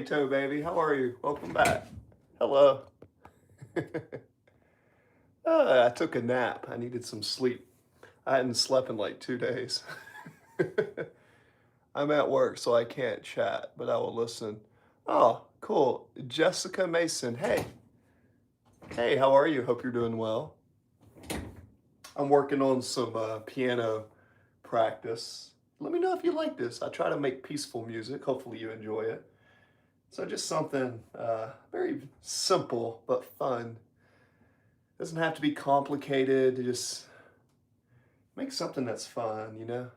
Toe baby. How are you? Welcome back. Hello. I took a nap. I needed some sleep. I hadn't slept in like 2 days. I'm at work, so I can't chat, but I will listen. Oh, cool. Jessica Mason. Hey. Hey, how are you? Hope you're doing well. I'm working on some piano practice. Let me know if you like this. I try to make peaceful music. Hopefully, you enjoy it. So, just something very simple but fun. Doesn't have to be complicated. Just make something that's fun, you know?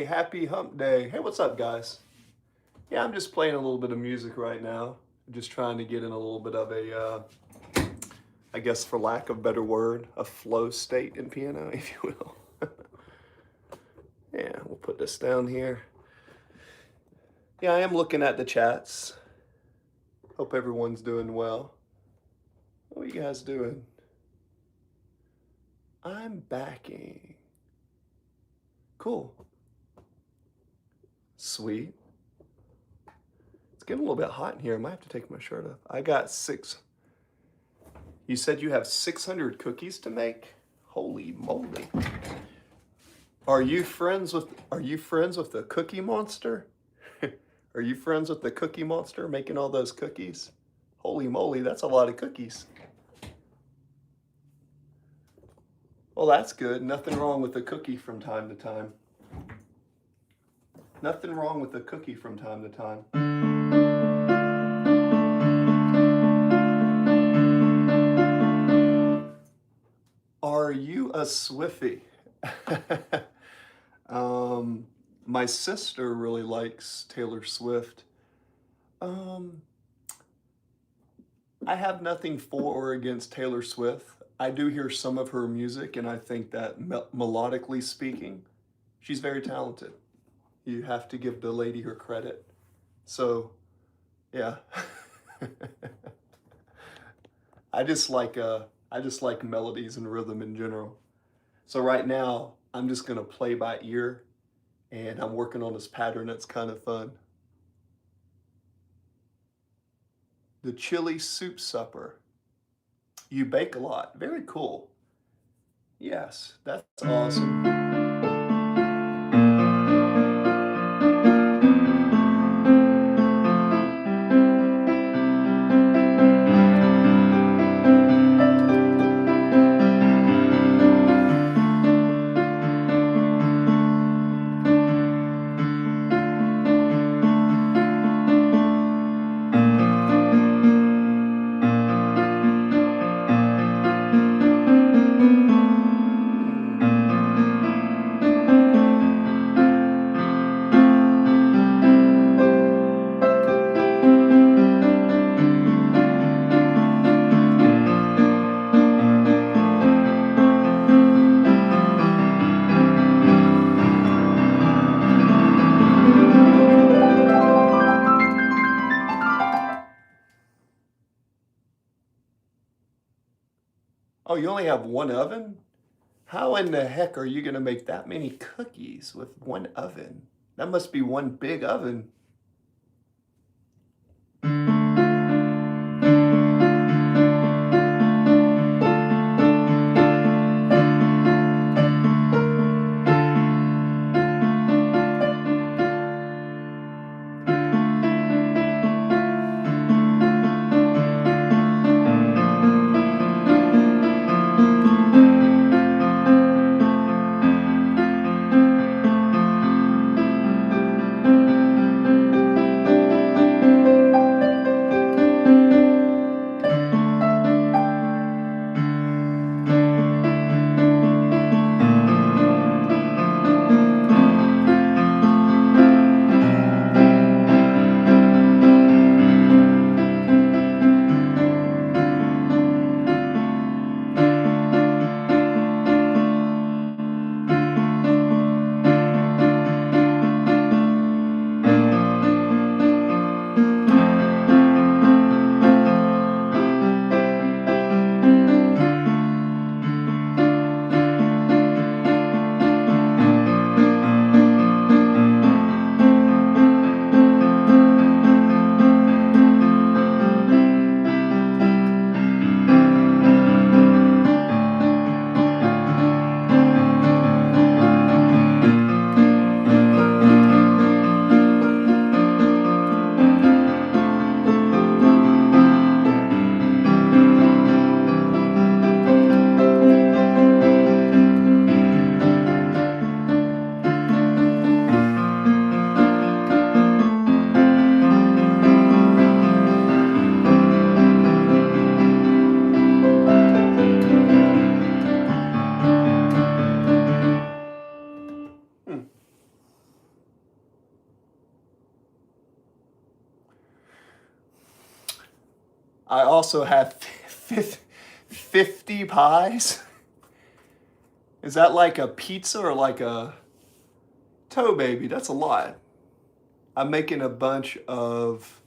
happy hump day. Hey, what's up, guys? Yeah, I'm just playing a little bit of music right now. Just trying to get in a little bit of a, I guess for lack of a better word, a flow state in piano, if you will. Yeah, we'll put this down here. Yeah, I am looking at the chats. Hope everyone's doing well. What are you guys doing? I'm backing. Cool. Sweet. It's getting a little bit hot in here. I might have to take my shirt off. I got 6. You said you have 600 cookies to make? Holy moly. Are you friends with the Cookie Monster? Are you friends with the Cookie Monster making all those cookies? Holy moly, that's a lot of cookies. Well, that's good. Nothing wrong with a cookie from time to time. Nothing wrong with a cookie from time to time. Are you a Swiftie? My sister really likes Taylor Swift. I have nothing for or against Taylor Swift. I do hear some of her music, and I think that melodically speaking, she's very talented. You have to give the lady her credit. So, yeah. I just like melodies and rhythm in general. So right now, I'm just gonna play by ear, and I'm working on this pattern that's kind of fun. The chili soup supper. You bake a lot. Very cool. Yes, that's awesome. Oh, you only have one oven? How in the heck are you gonna make that many cookies with one oven? That must be one big oven. I also have 50 pies. Is that like a pizza or like a toe baby? That's a lot. I'm making a bunch of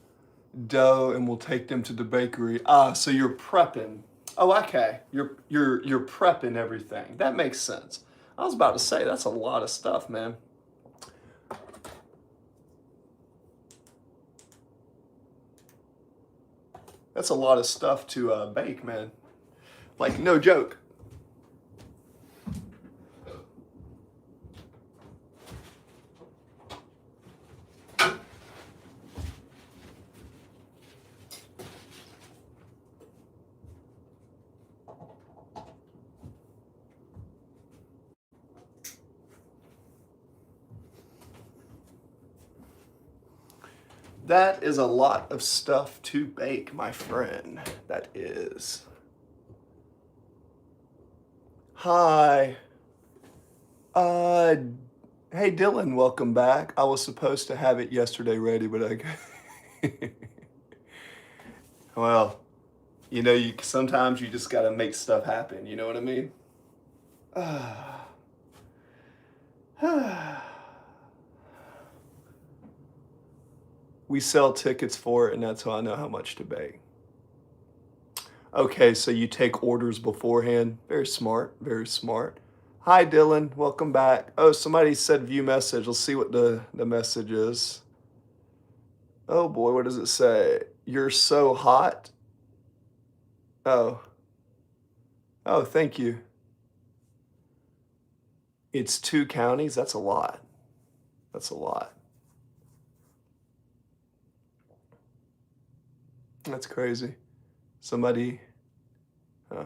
dough and we'll take them to the bakery. Ah, so you're prepping. Oh, okay. You're prepping everything. That makes sense. I was about to say that's a lot of stuff, man. That's a lot of stuff to bake, man. Like, no joke. That is a lot of stuff to bake, my friend. That is. Hi. Hey Dylan, welcome back. I was supposed to have it yesterday ready, but well, you sometimes you just gotta make stuff happen. You know what I mean? We sell tickets for it, and that's how I know how much to bake. Okay, so you take orders beforehand. Very smart, very smart. Hi, Dylan. Welcome back. Oh, somebody said view message. Let's see what the message is. Oh boy, what does it say? You're so hot. Oh. Oh, thank you. It's 2 counties. That's a lot. That's a lot. That's crazy. Somebody, huh?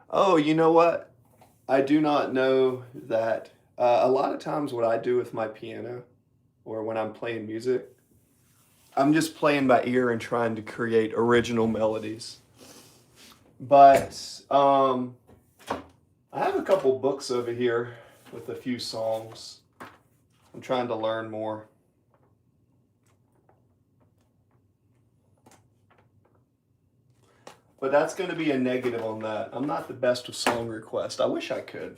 Oh, you know what? I do not know that. A lot of times, what I do with my piano or when I'm playing music, I'm just playing by ear and trying to create original melodies. But I have a couple books over here with a few songs. I'm trying to learn more. But that's going to be a negative on that. I'm not the best with song requests. I wish I could.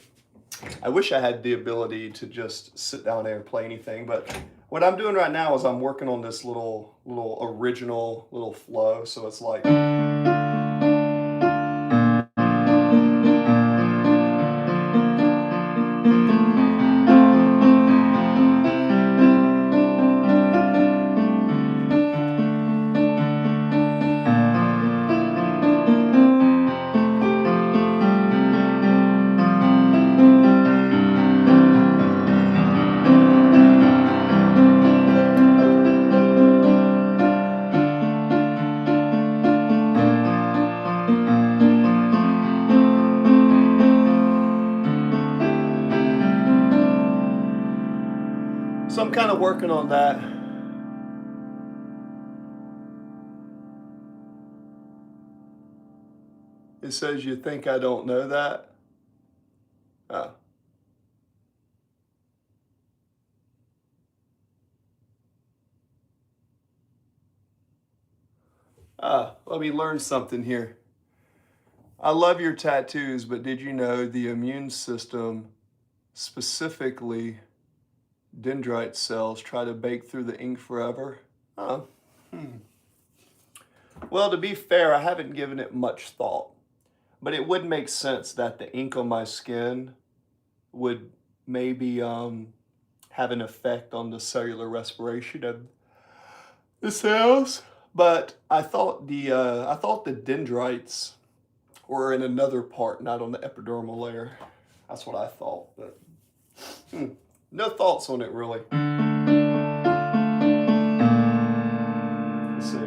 I wish I had the ability to just sit down there and play anything. But what I'm doing right now is I'm working on this little original little flow. So it's like. So I'm kind of working on that. It says you think I don't know that? Oh. Let me learn something here. I love your tattoos, but did you know the immune system, specifically dendrite cells, try to bake through the ink forever? Oh. Well, to be fair, I haven't given it much thought, but it would make sense that the ink on my skin would maybe have an effect on the cellular respiration of the cells. But I thought the dendrites were in another part, not on the epidermal layer. That's what I thought, but no thoughts on it really. Let's see.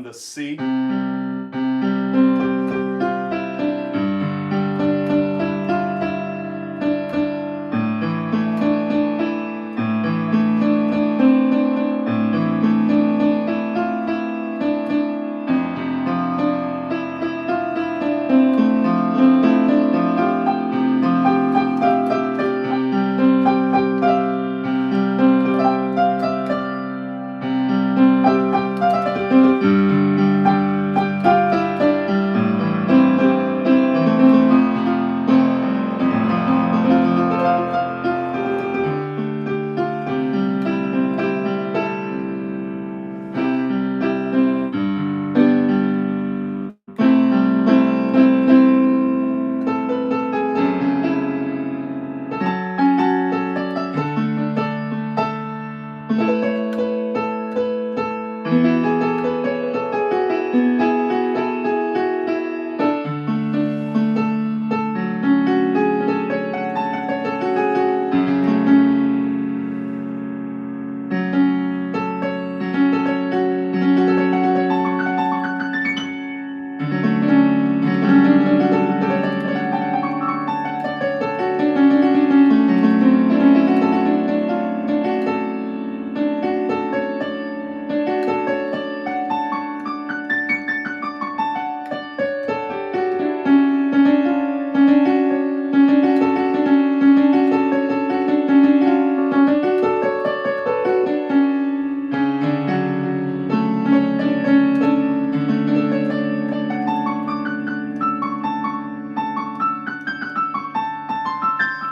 the C.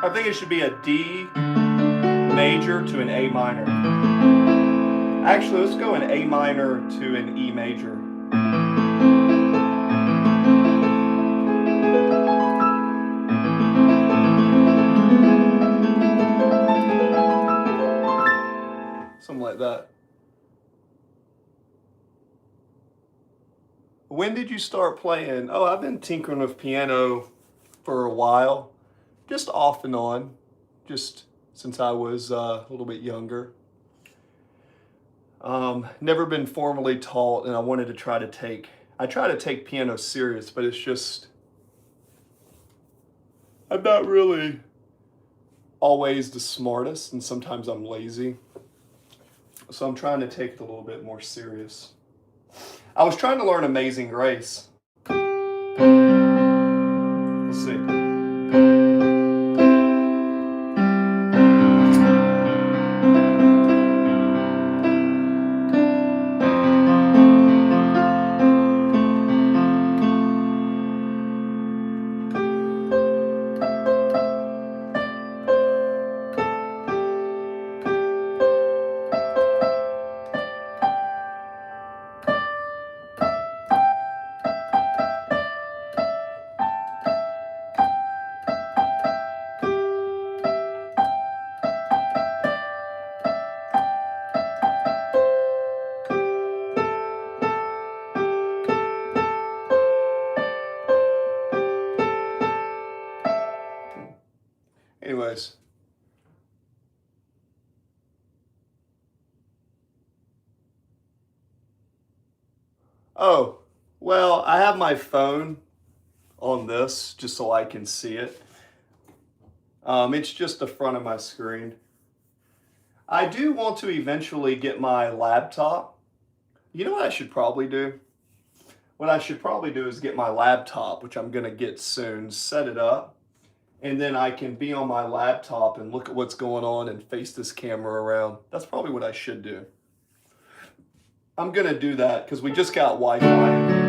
I think it should be a D major to an A minor. Actually, let's go an A minor to an E major. Something like that. When did you start playing? Oh, I've been tinkering with piano for a while. Just off and on, just since I was a little bit younger. Never been formally taught, and I wanted to try to take piano serious, but it's just, I'm not really always the smartest, and sometimes I'm lazy. So I'm trying to take it a little bit more serious. I was trying to learn Amazing Grace. Let's see. Anyways. Oh, well, I have my phone on this just so I can see it. It's just the front of my screen. I do want to eventually get my laptop. You know what I should probably do? What I should probably do is get my laptop, which I'm going to get soon, set it up, and then I can be on my laptop and look at what's going on and face this camera around. That's probably what I should do. I'm going to do that because we just got Wi-Fi.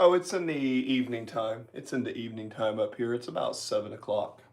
Oh, it's in the evening time. It's in the evening time up here. It's about 7 o'clock.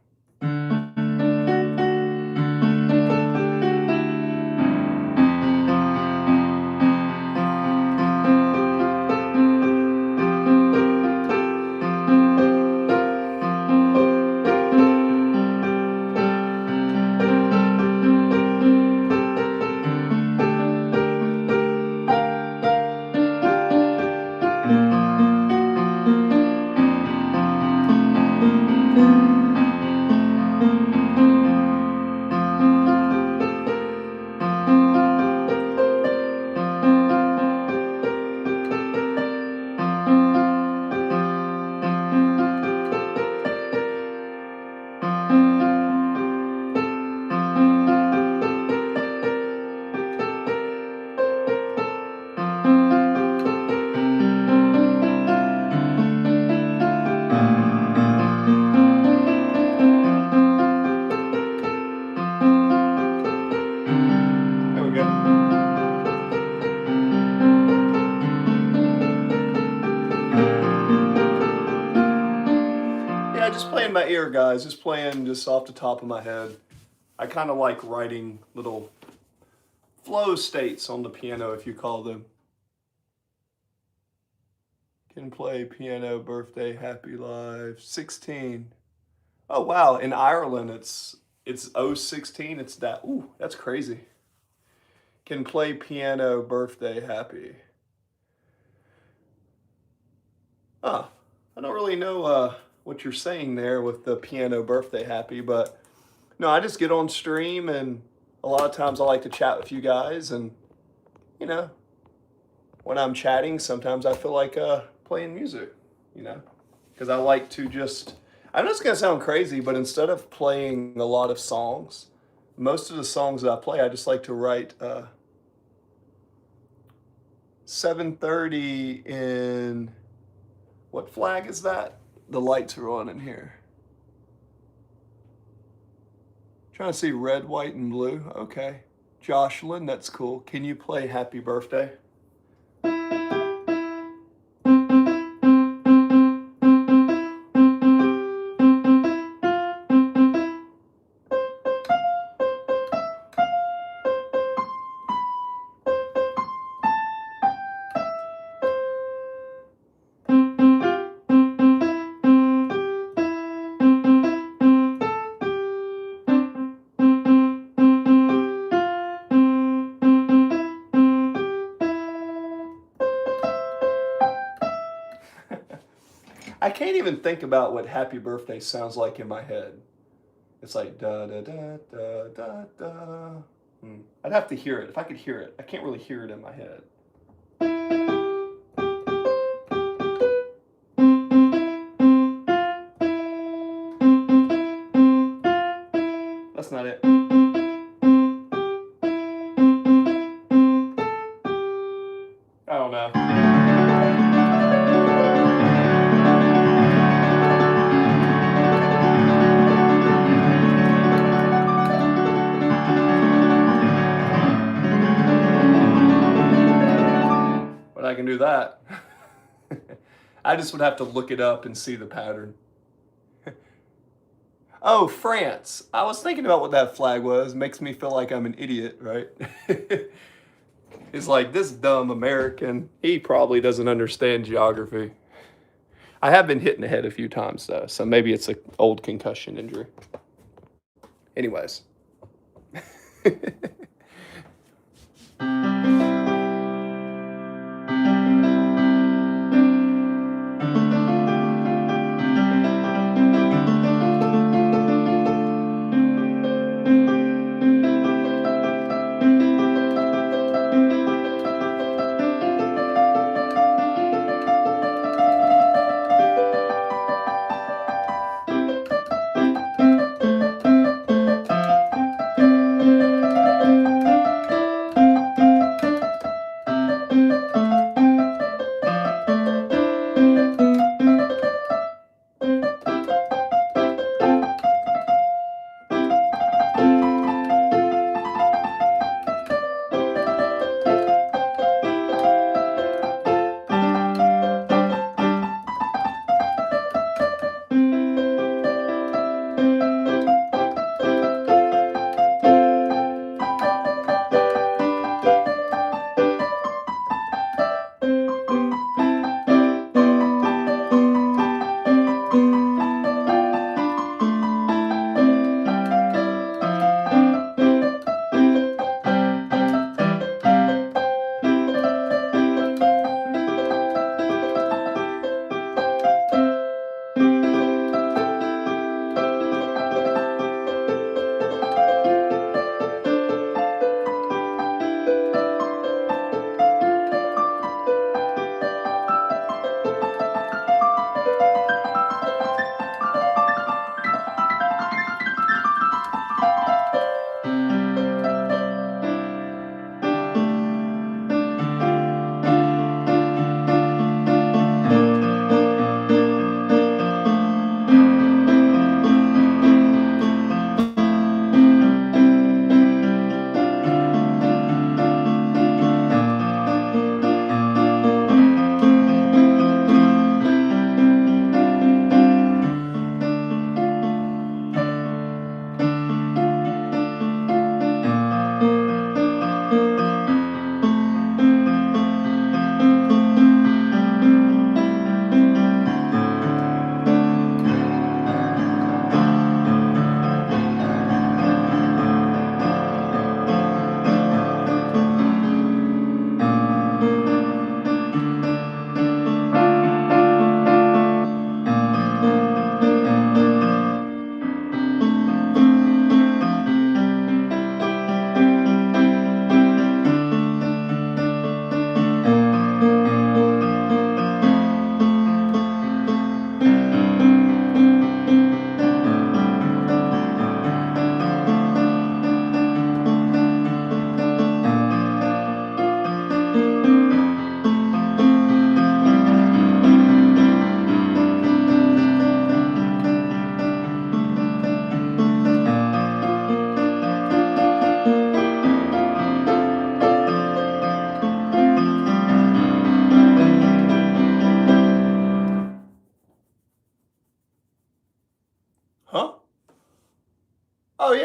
There we go. Yeah, just playing my ear, guys. Just playing just off the top of my head. I kind of like writing little flow states on the piano, if you call them. Can play piano, birthday, happy life, 16. Oh wow, in Ireland it's 016. It's that. Ooh, that's crazy. Can play piano, birthday, happy. Huh. I don't really know what you're saying there with the piano birthday happy, but no, I just get on stream and a lot of times I like to chat with you guys and you know, when I'm chatting, sometimes I feel like playing music, you know, because I like to just, I know it's going to sound crazy, but instead of playing a lot of songs, most of the songs that I play, I just like to write 7:30 in, what flag is that? The lights are on in here. Trying to see red, white, and blue. Okay. Jocelyn, that's cool. Can you play Happy Birthday? I can't even think about what Happy Birthday sounds like in my head. It's like da da da da da da. I'd have to hear it. If I could hear it, I can't really hear it in my head. That's not it. I don't know. But I can do that. I just would have to look it up and see the pattern. Oh, France. I was thinking about what that flag was. Makes me feel like I'm an idiot, right? It's like this dumb American, he probably doesn't understand geography. I have been hit in the head a few times though, so maybe it's an old concussion injury. Anyways.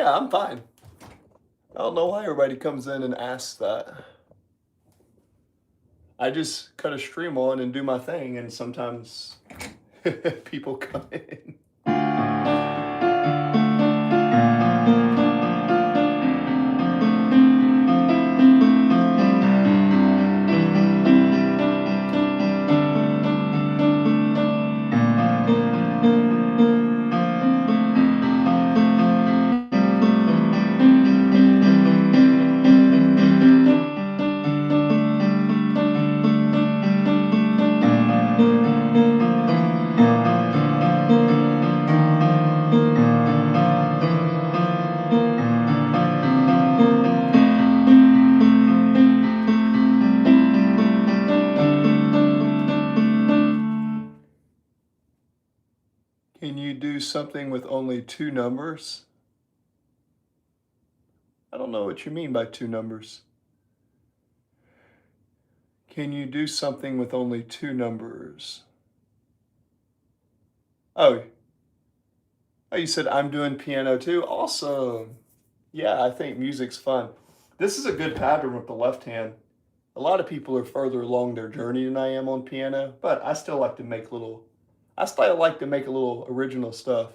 Yeah, I'm fine. I don't know why everybody comes in and asks that. I just cut a stream on and do my thing, and sometimes people come in. Can you do something with only two numbers? I don't know what you mean by two numbers. Can you do something with only two numbers? Oh, oh, you said I'm doing piano too? Awesome. Yeah, I think music's fun. This is a good pattern with the left hand. A lot of people are further along their journey than I am on piano, but I still like to make a little original stuff.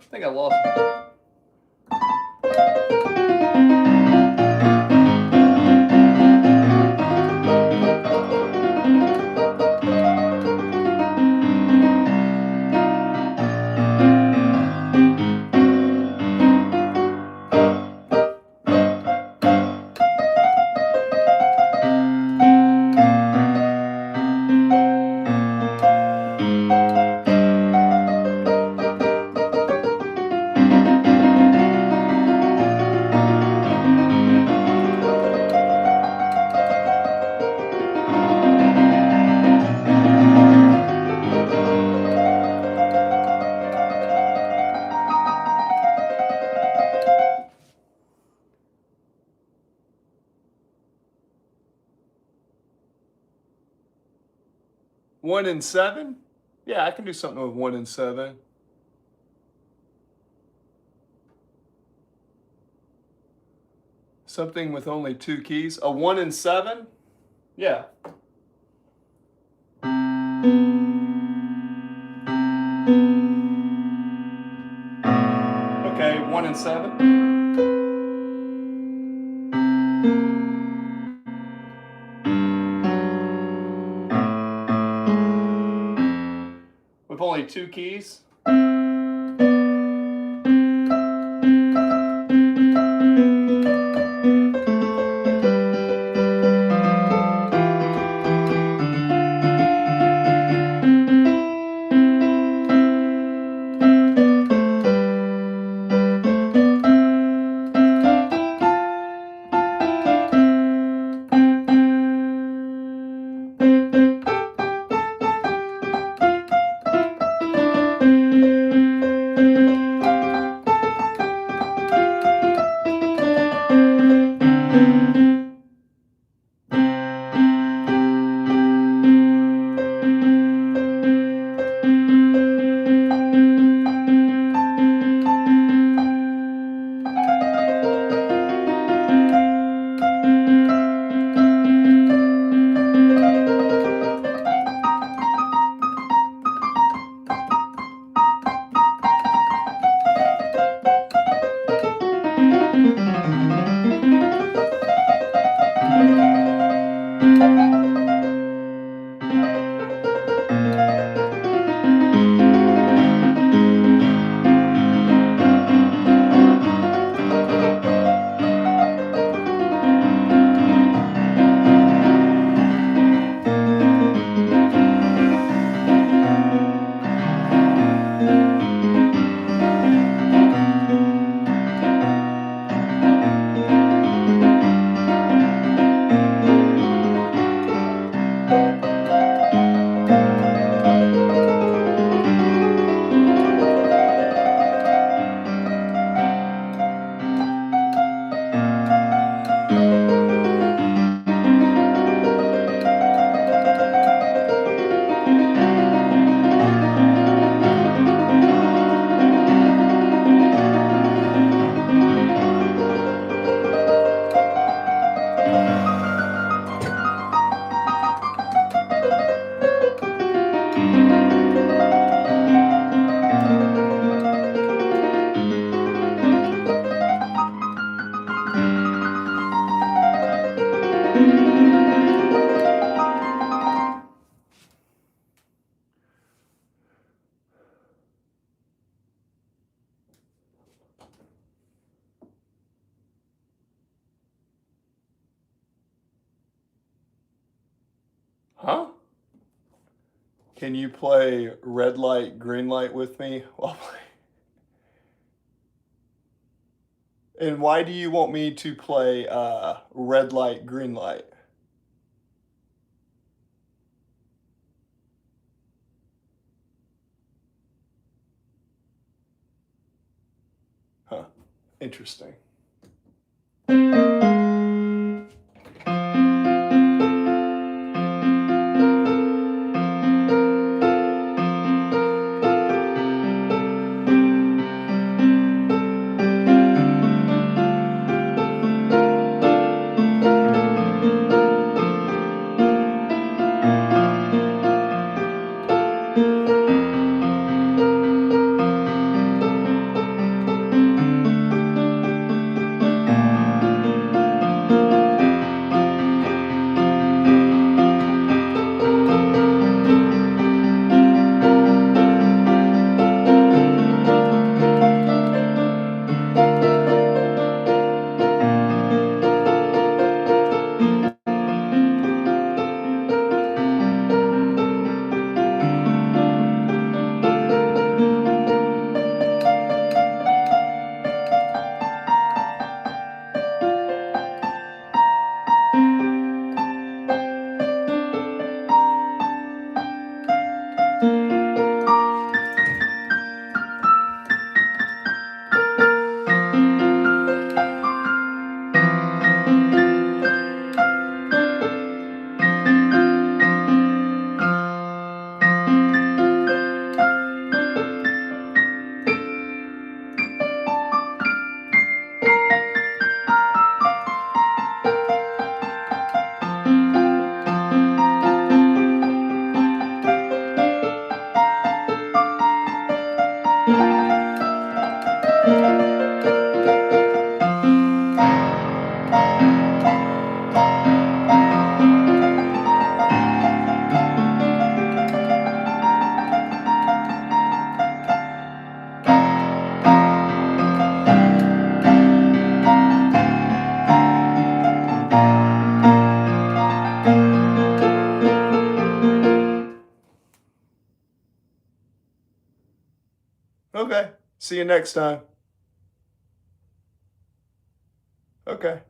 I think I lost it. One and seven? Yeah, I can do something with one and seven. Something with only two keys. A one and seven? Yeah. Okay, one and seven. With only two keys. Can you play red light, green light with me while playing? And why do you want me to play red light, green light? Huh. Interesting. Okay. See you next time. Okay.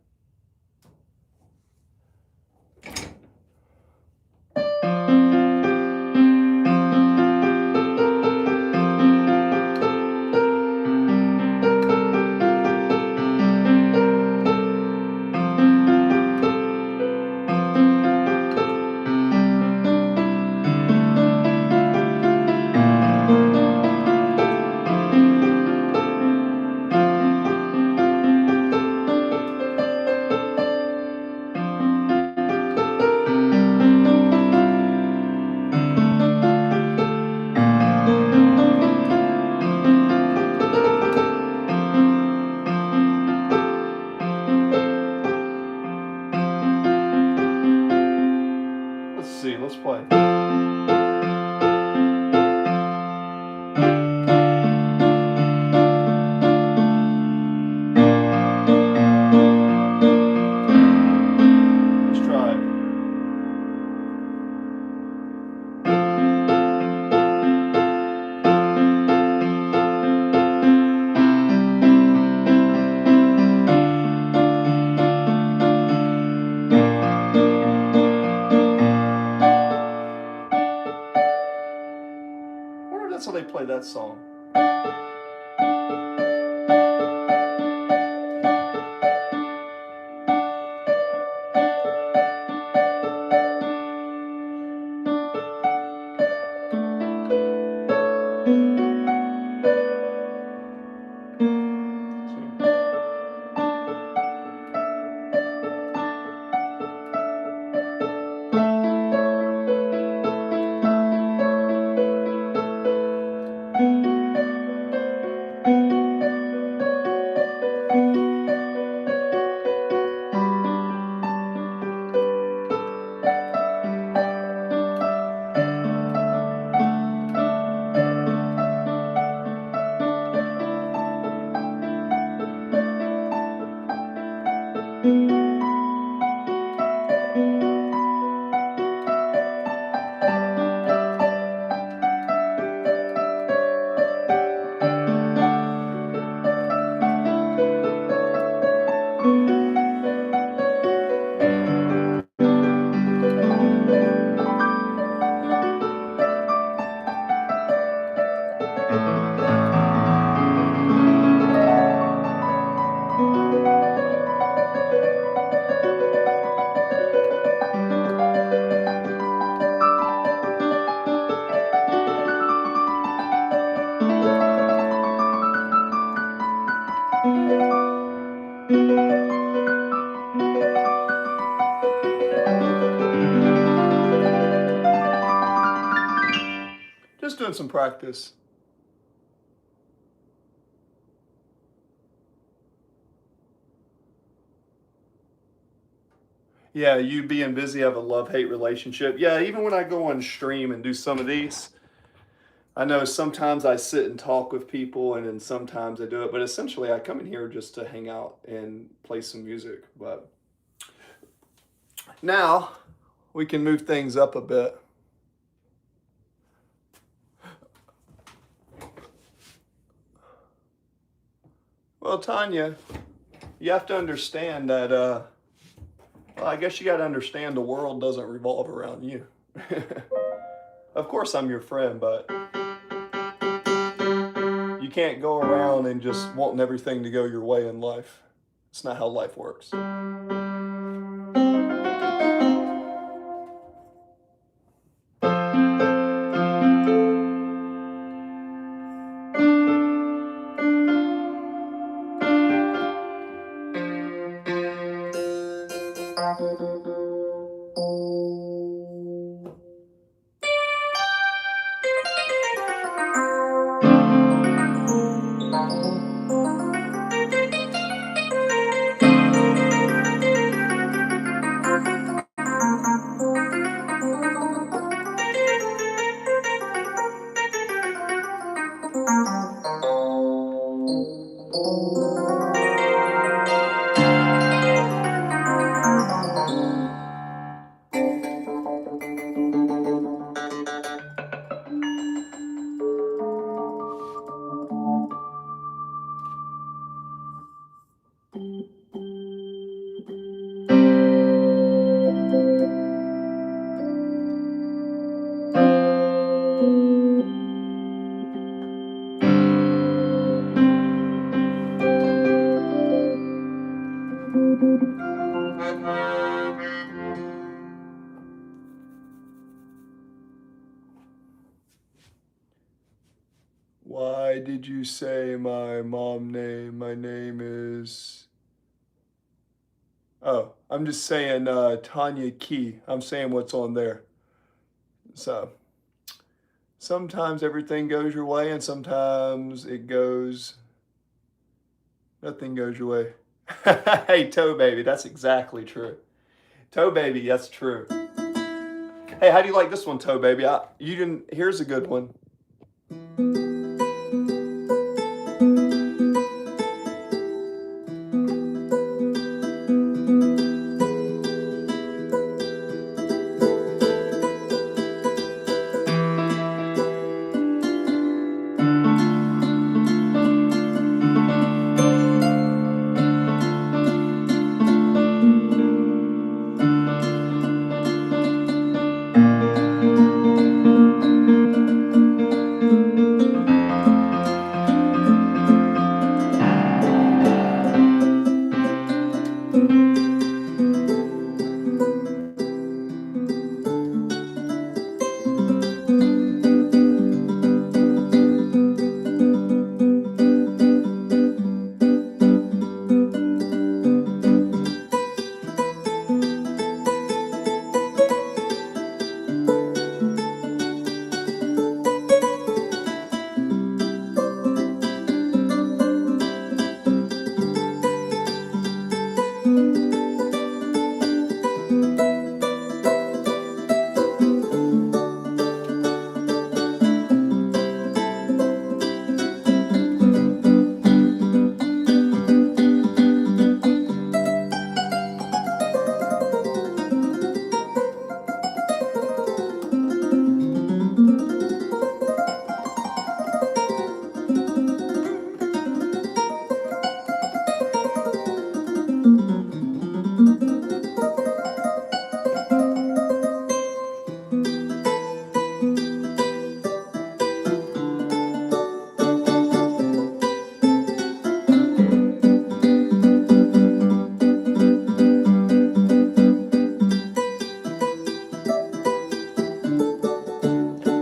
Let's see. Let's play. Let's try it. I wonder if that's how they play that song. See. doing some practice. Yeah, you being busy have a love-hate relationship. Yeah, even when I go on stream and do some of these, I know sometimes I sit and talk with people and then sometimes I do it, but essentially I come in here just to hang out and play some music. But now we can move things up a bit. Well, Tanya, you have to understand that, well, I guess you got to understand the world doesn't revolve around you. Of course, I'm your friend, but you can't go around and just wanting everything to go your way in life. It's not how life works. Why did you say my mom name? My name is... Oh, I'm just saying Tanya Key. I'm saying what's on there. So, sometimes everything goes your way and sometimes nothing goes your way. Hey, Toe Baby, that's exactly true. Toe Baby, that's true. Hey, how do you like this one, Toe Baby? Here's a good one.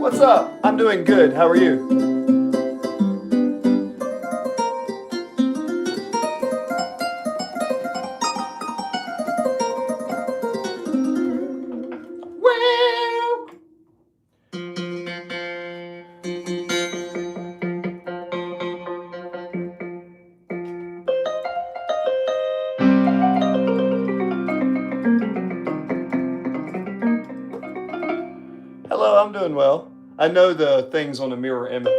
What's up? I'm doing good. How are you? Well, Hello, I'm doing well. I know the things on the mirror image.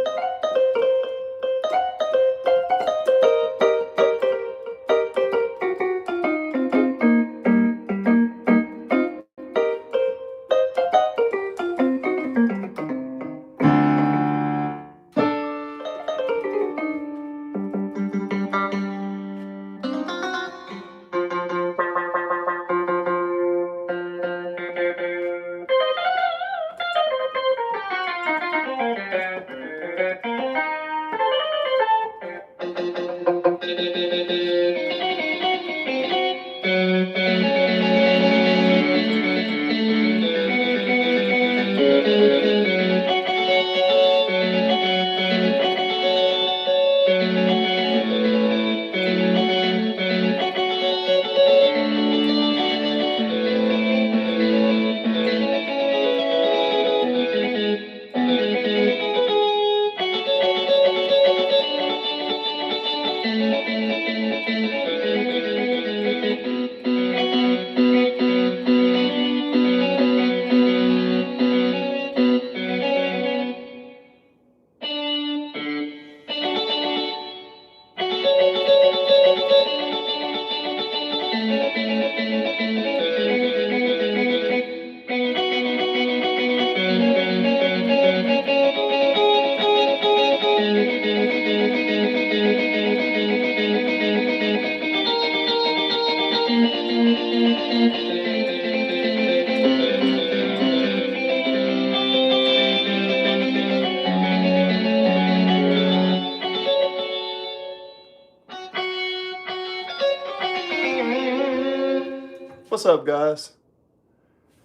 What's up, guys?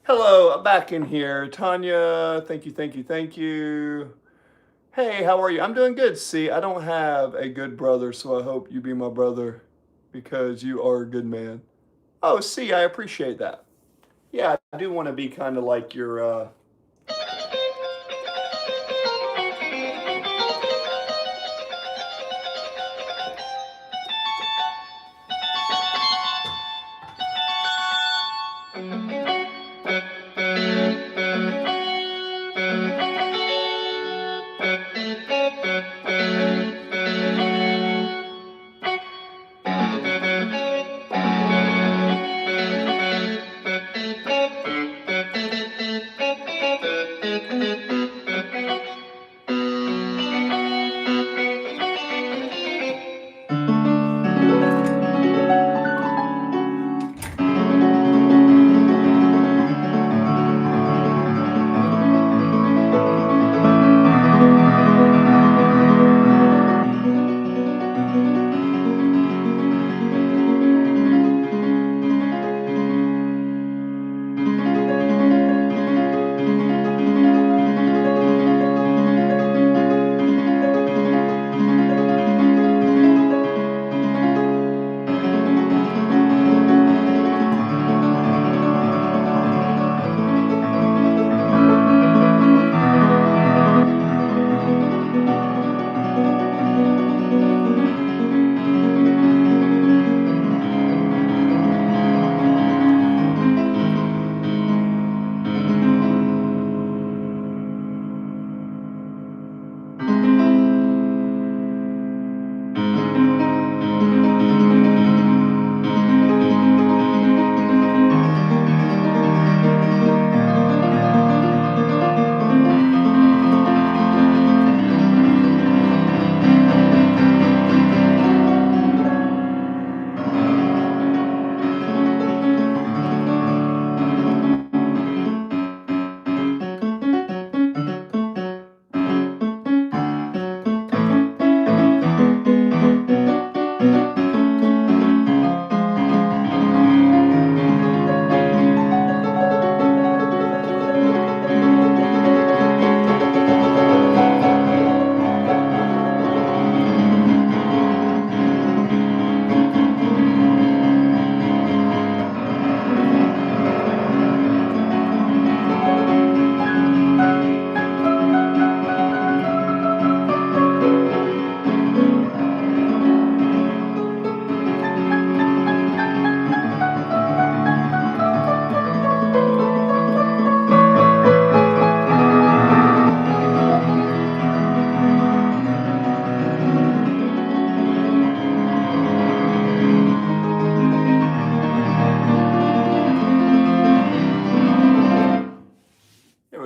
Hello, I'm back in here. Tanya, thank you, thank you, thank you. Hey, how are you? I'm doing good. See, I don't have a good brother, so I hope you be my brother because you are a good man. Oh, see, I appreciate that. Yeah, I do want to be kind of like your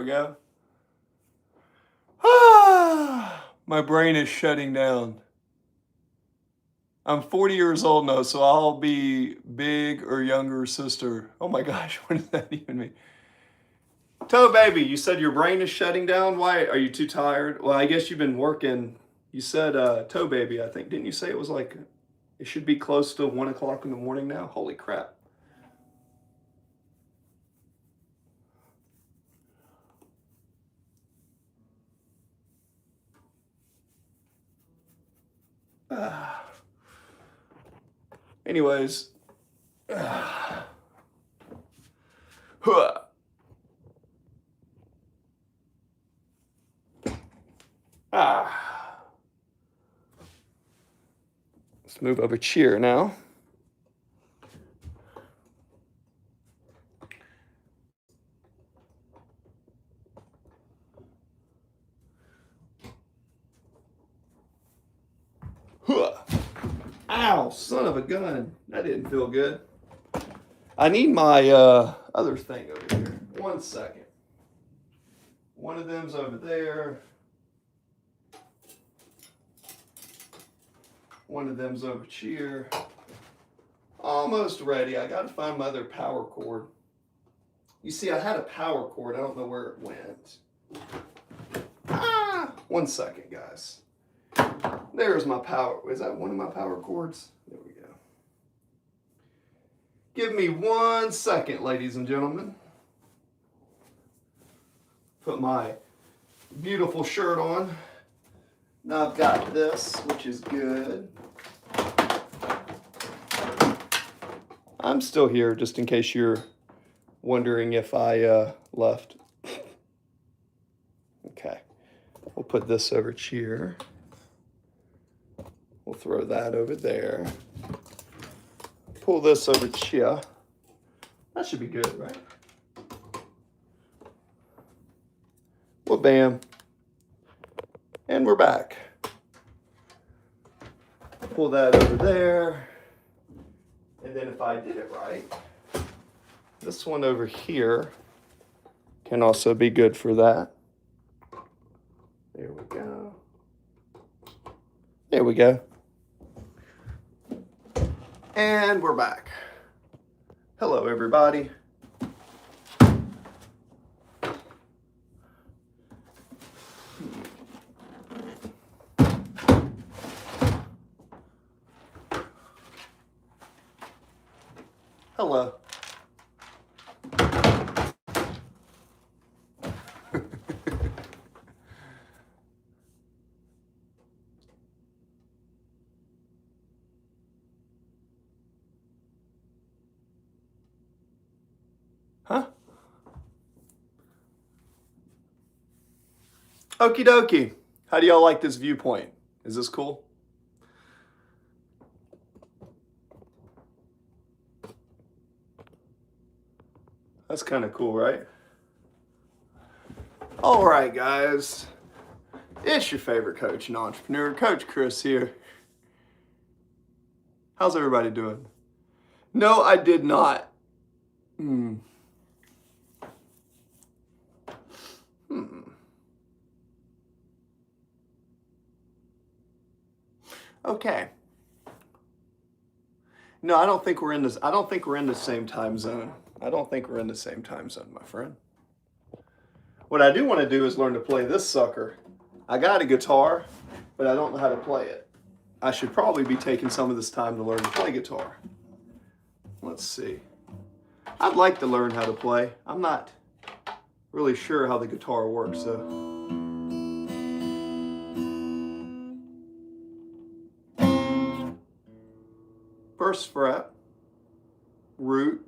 we go. Ah, my brain is shutting down. I'm 40 years old now, so I'll be big or younger sister. Oh my gosh, what does that even mean? Toe baby, you said your brain is shutting down. Why? Are you too tired? Well, I guess you've been working. You said toe baby, I think. Didn't you say it was like, it should be close to 1 o'clock in the morning now? Holy crap. Anyways. Let's move over cheer now. Ow, son of a gun. That didn't feel good. I need my other thing over here. 1 second. One of them's over there. One of them's over here. Almost ready. I got to find my other power cord. You see, I had a power cord. I don't know where it went. 1 second, guys. There's my power. Is that one of my power cords? There we go. Give me 1 second, ladies and gentlemen. Put my beautiful shirt on. Now I've got this, which is good. I'm still here, just in case you're wondering if I left. Okay. We'll put this over here. We'll throw that over there. Pull this over here. That should be good, right? Well, bam. And we're back. Pull that over there. And then if I did it right, this one over here can also be good for that. There we go. There we go. And we're back. Hello, everybody. Hello. Huh? Okie dokie. How do y'all like this viewpoint? Is this cool? That's kind of cool, right? All right, guys. It's your favorite coach and entrepreneur, Coach Chris here. How's everybody doing? No, I did not. Okay. No, I don't think we're in this. I don't think we're in the same time zone. I don't think we're in the same time zone, my friend. What I do want to do is learn to play this sucker. I got a guitar, but I don't know how to play it. I should probably be taking some of this time to learn to play guitar. Let's see. I'd like to learn how to play. I'm not really sure how the guitar works, though. First fret, root,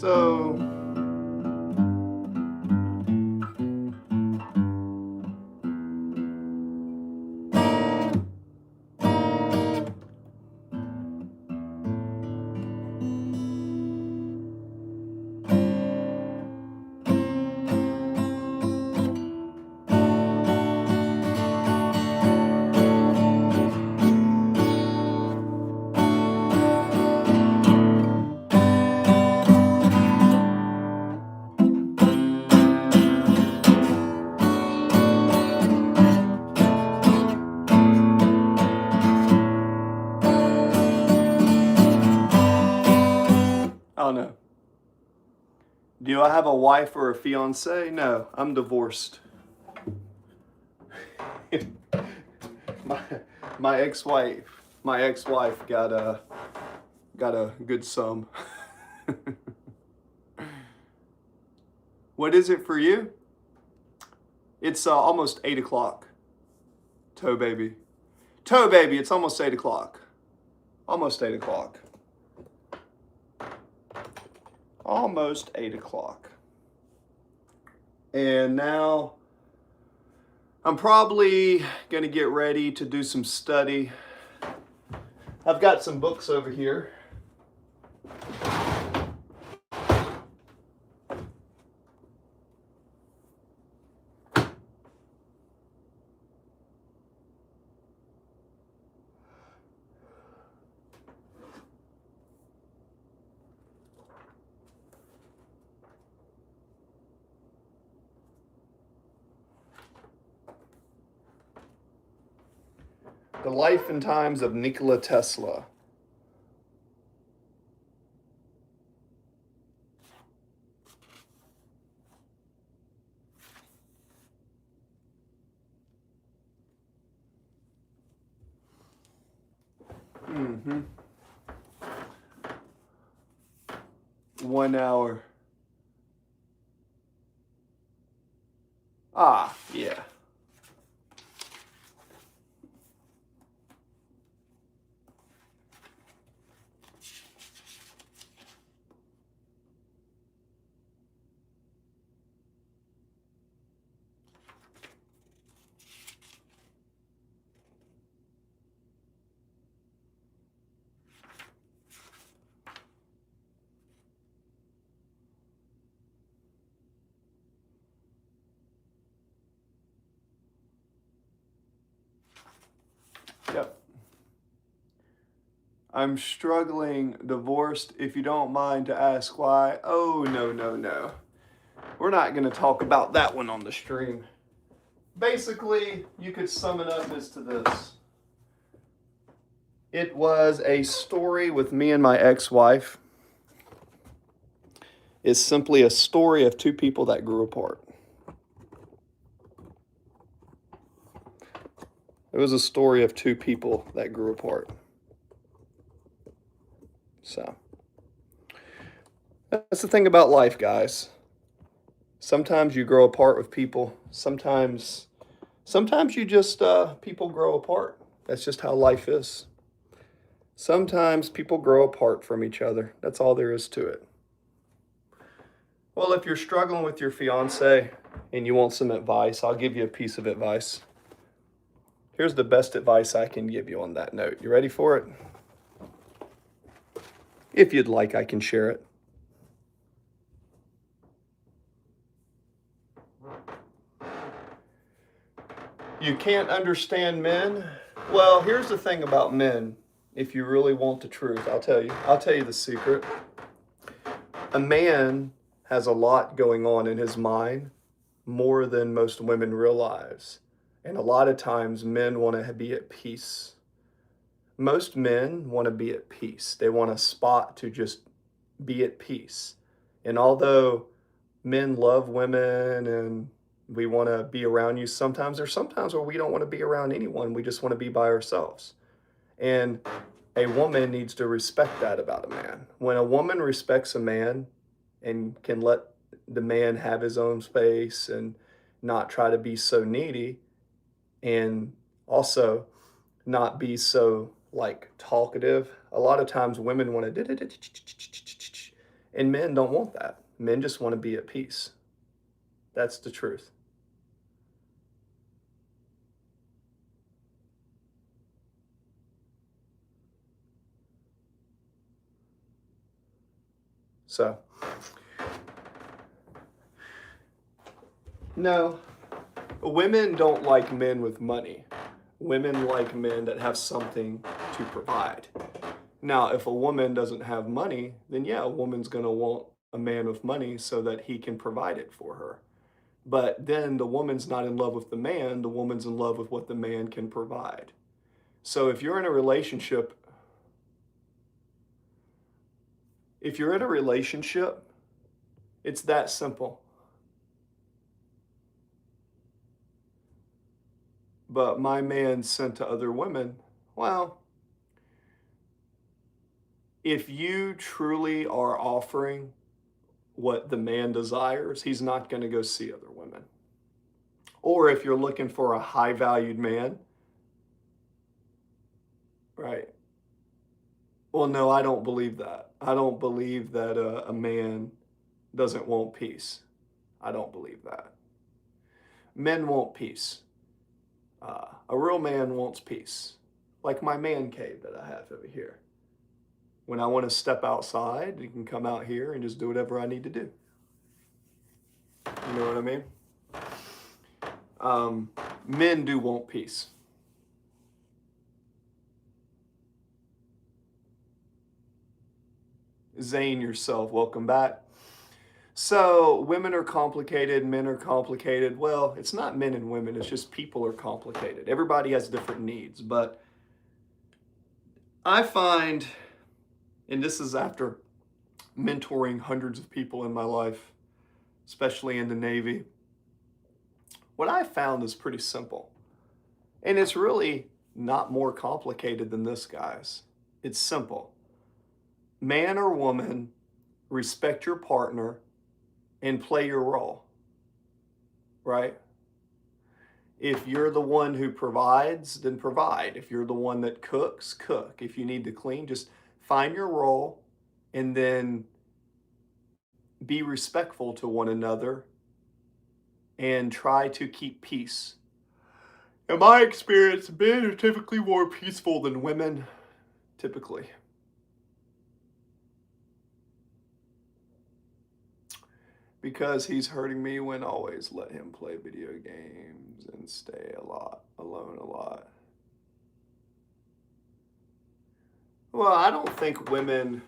So I don't know. Do I have a wife or a fiance? No, I'm divorced. my my ex-wife got a good sum. What is it for you? It's almost 8 o'clock. Toe baby, it's almost 8 o'clock. Almost 8 o'clock. Almost 8 o'clock. And now I'm probably gonna get ready to do some study. I've got some books over here. The Life and Times of Nikola Tesla. Mm-hmm. 1 hour. Ah, yeah. Yep. I'm struggling, divorced, if you don't mind to ask why. Oh, no. We're not going to talk about that one on the stream. Basically, you could sum it up as to this. It was a story with me and my ex-wife. It's simply a story of two people that grew apart. It was a story of two people that grew apart. So, that's the thing about life, guys. Sometimes you grow apart with people. Sometimes you just, people grow apart. That's just how life is. Sometimes people grow apart from each other. That's all there is to it. Well, if you're struggling with your fiance and you want some advice, I'll give you a piece of advice. Here's the best advice I can give you on that note. You ready for it? If you'd like, I can share it. You can't understand men? Well, here's the thing about men. If you really want the truth, I'll tell you the secret. A man has a lot going on in his mind, more than most women realize. And a lot of times men want to be at peace. Most men want to be at peace. They want a spot to just be at peace. And although men love women and we want to be around you, sometimes there's sometimes where we don't want to be around anyone. We just want to be by ourselves. And a woman needs to respect that about a man. When a woman respects a man and can let the man have his own space and not try to be so needy, and also not be so like talkative. A lot of times women want to, And men don't want that. Men just want to be at peace. That's the truth. So, no, women don't like men with money. Women like men that have something to provide. Now, if a woman doesn't have money, then yeah, a woman's going to want a man with money so that he can provide it for her. But then the woman's not in love with the man, the woman's in love with what the man can provide. So if you're in a relationship, it's that simple. But my man sent to other women, well, if you truly are offering what the man desires, he's not going to go see other women. Or if you're looking for a high valued man, right? Well, no, I don't believe that. I don't believe that a man doesn't want peace. I don't believe that. Men want peace. A real man wants peace. Like my man cave that I have over here. When I want to step outside, you can come out here and just do whatever I need to do. You know what I mean? Men do want peace. Zane yourself, welcome back. So women are complicated, men are complicated. Well, it's not men and women, it's just people are complicated. Everybody has different needs, but I find, and this is after mentoring hundreds of people in my life, especially in the Navy, what I found is pretty simple. And it's really not more complicated than this, guys. It's simple. Man or woman, respect your partner and play your role, right? If you're the one who provides, then provide. If you're the one that cooks, cook. If you need to clean, just find your role and then be respectful to one another and try to keep peace. In my experience, men are typically more peaceful than women, typically. Because he's hurting me when always let him play video games and stay alone a lot. Well, I don't think women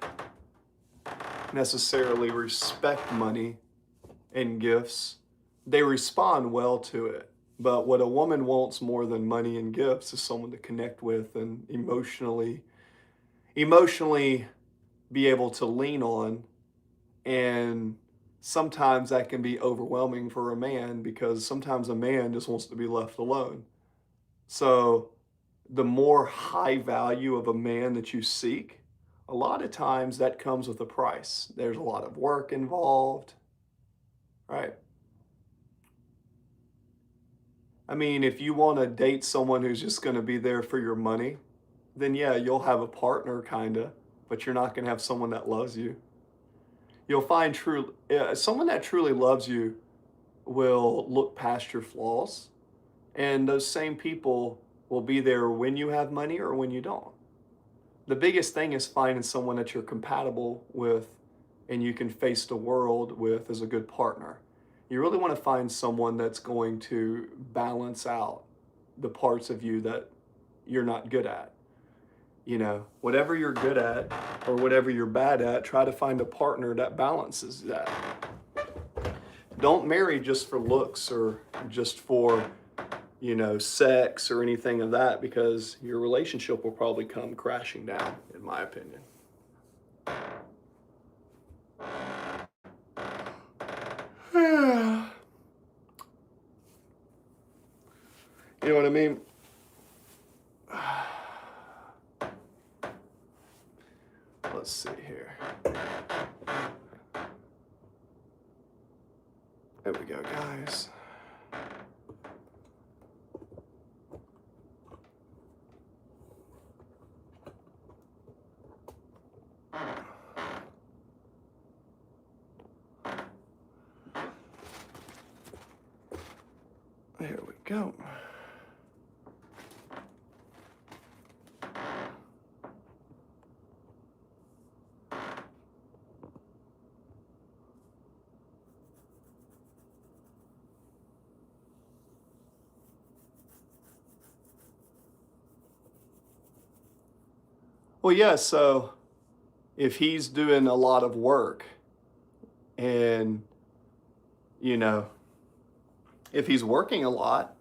necessarily respect money and gifts. They respond well to it. But what a woman wants more than money and gifts is someone to connect with and emotionally be able to lean on. And sometimes that can be overwhelming for a man because sometimes a man just wants to be left alone. So the more high value of a man that you seek, a lot of times that comes with a price. There's a lot of work involved, right? I mean, if you want to date someone who's just going to be there for your money, then yeah, you'll have a partner kind of, but you're not going to have someone that loves you. You'll find someone that truly loves you will look past your flaws, and those same people will be there when you have money or when you don't. The biggest thing is finding someone that you're compatible with and you can face the world with as a good partner. You really want to find someone that's going to balance out the parts of you that you're not good at. You know, whatever you're good at or whatever you're bad at, try to find a partner that balances that. Don't marry just for looks or just for, sex or anything of that, because your relationship will probably come crashing down, in my opinion. You know what I mean? Let's see here. There we go, guys. There we go. Well, yeah, so if he's doing a lot of work and, you know, if he's working a lot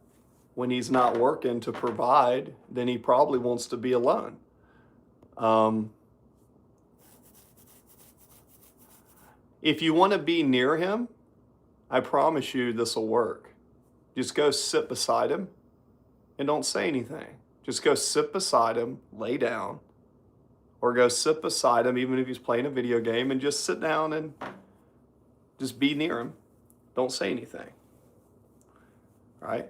when he's not working to provide, then he probably wants to be alone. If you want to be near him, I promise you this will work. Just go sit beside him and don't say anything. Just go sit beside him, lay down, or go sit beside him, even if he's playing a video game, and just sit down and just be near him. Don't say anything. Right?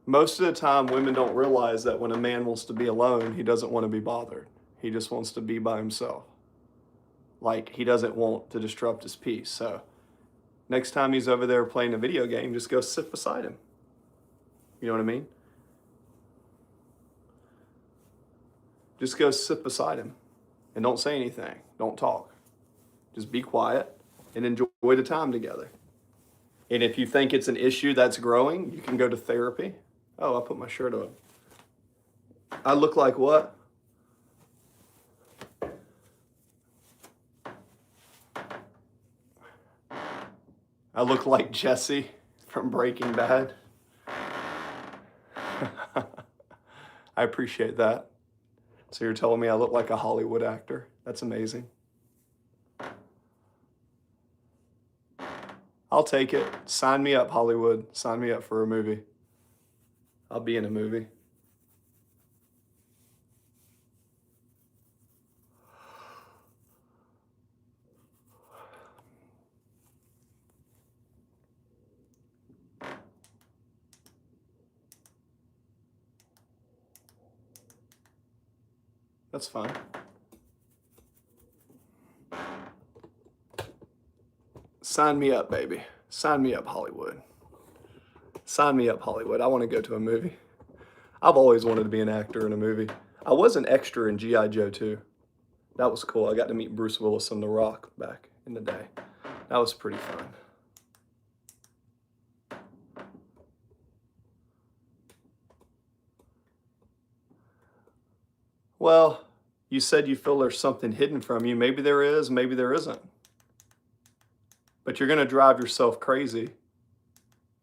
Most of the time, women don't realize that when a man wants to be alone, he doesn't want to be bothered. He just wants to be by himself. Like, he doesn't want to disrupt his peace. So next time he's over there playing a video game, just go sit beside him. You know what I mean? Just go sit beside him and don't say anything. Don't talk. Just be quiet and enjoy the time together. And if you think it's an issue that's growing, you can go to therapy. Oh, I put my shirt on. I look like what? I look like Jesse from Breaking Bad. I appreciate that. So you're telling me I look like a Hollywood actor? That's amazing. I'll take it. Sign me up, Hollywood. Sign me up for a movie. I'll be in a movie. That's fine. Sign me up, baby. Sign me up, Hollywood. Sign me up, Hollywood. I want to go to a movie. I've always wanted to be an actor in a movie. I was an extra in G.I. Joe 2. That was cool. I got to meet Bruce Willis and The Rock back in the day. That was pretty fun. Well, you said you feel there's something hidden from you. Maybe there is, maybe there isn't. But you're going to drive yourself crazy.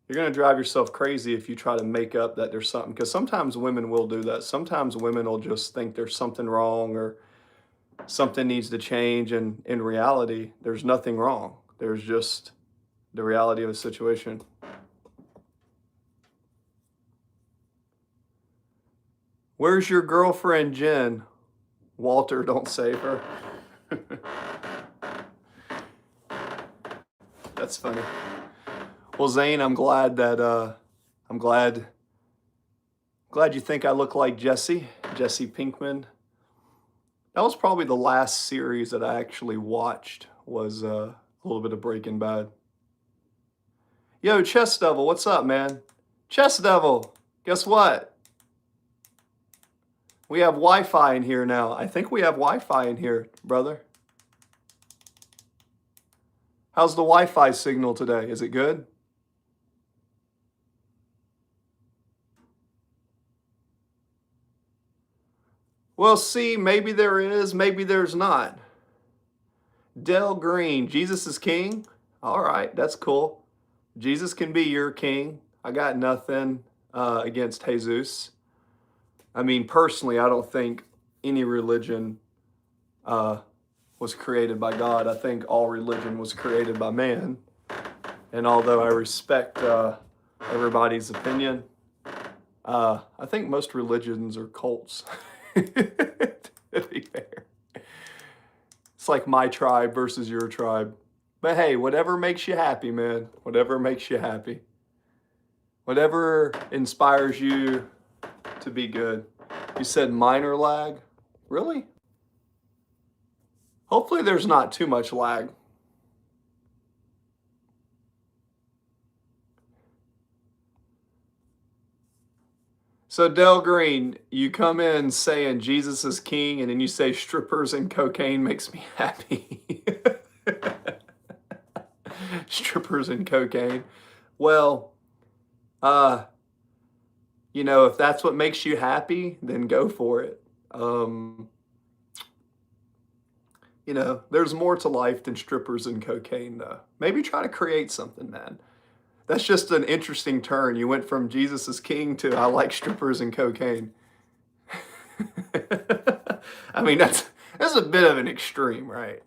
You're going to drive yourself crazy if you try to make up that there's something. Because sometimes women will do that. Sometimes women will just think there's something wrong or something needs to change. And in reality, there's nothing wrong. There's just the reality of a situation. Where's your girlfriend, Jen? Walter, don't save her. That's funny. Well, Zane, I'm glad that I'm glad you think I look like Jesse Pinkman. That was probably the last series that I actually watched was a little bit of Breaking Bad. Yo, Chess Devil, what's up, man? Chess Devil, guess what? We have Wi-Fi in here now. I think we have Wi-Fi in here, brother. How's the Wi-Fi signal today? Is it good? Well, see, maybe there is, maybe there's not. Del Green, Jesus is king? All right, that's cool. Jesus can be your king. I got nothing against Jesus. I mean, personally, I don't think any religion was created by God. I think all religion was created by man. And although I respect everybody's opinion, I think most religions are cults. To be fair. It's like my tribe versus your tribe. But hey, whatever makes you happy, man. Whatever makes you happy. Whatever inspires you to be good. You said minor lag? Really? Hopefully there's not too much lag. So Del Green, you come in saying Jesus is king, and then you say strippers and cocaine makes me happy. Strippers and cocaine. Well, uh, if that's what makes you happy, then go for it. Um, there's more to life than strippers and cocaine, though. Maybe try to create something, man. That's just an interesting turn. You went from Jesus is king to I like strippers and cocaine. I mean, that's a bit of an extreme, right?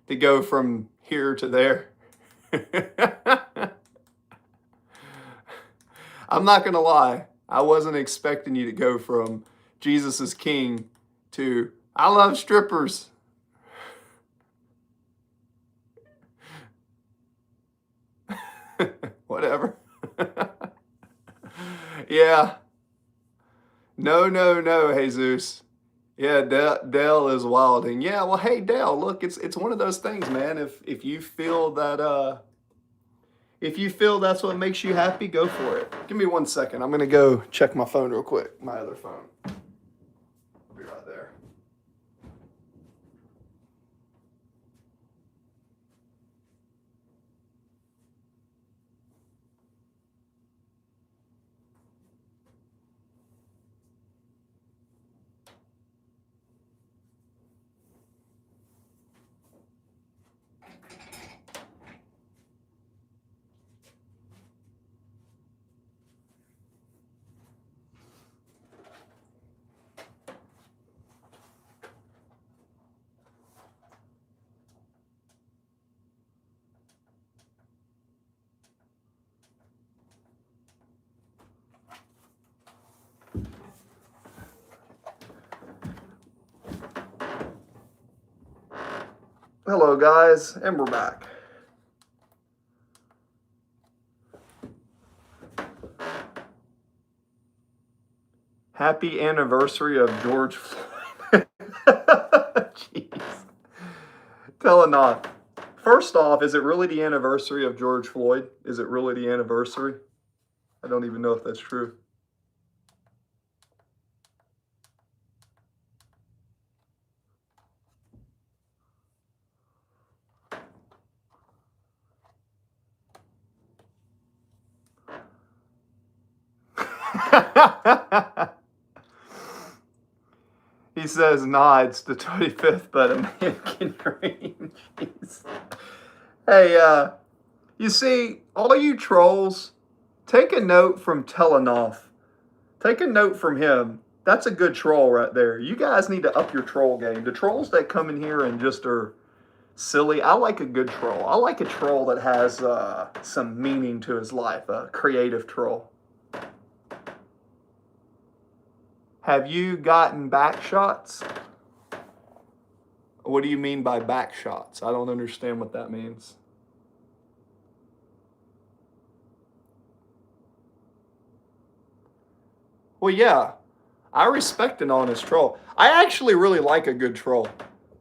To go from here to there. I'm not going to lie. I wasn't expecting you to go from Jesus is king to I love strippers. Whatever. Yeah. No, no, no, Jesus. Yeah, Dale is wilding. Yeah, well, hey, Dale, look, it's one of those things, man. If you feel that if you feel that's what makes you happy, go for it. Give me 1 second. I'm gonna go check my phone real quick. My other phone. I'll be right there. Hello, guys, and we're back. Happy anniversary of George Floyd. Jeez. Tell it not. First off, is it really the anniversary of George Floyd? Is it really the anniversary? I don't even know if that's true. He says, nah, it's the 25th, but a man can dream. Jeez. Hey, you see, all you trolls, take a note from Telenoff. Take a note from him. That's a good troll right there. You guys need to up your troll game. The trolls that come in here and just are silly, I like a good troll. I like a troll that has some meaning to his life, a creative troll. Have you gotten back shots? What do you mean by back shots? I don't understand what that means. Well, yeah, I respect an honest troll. I actually really like a good troll.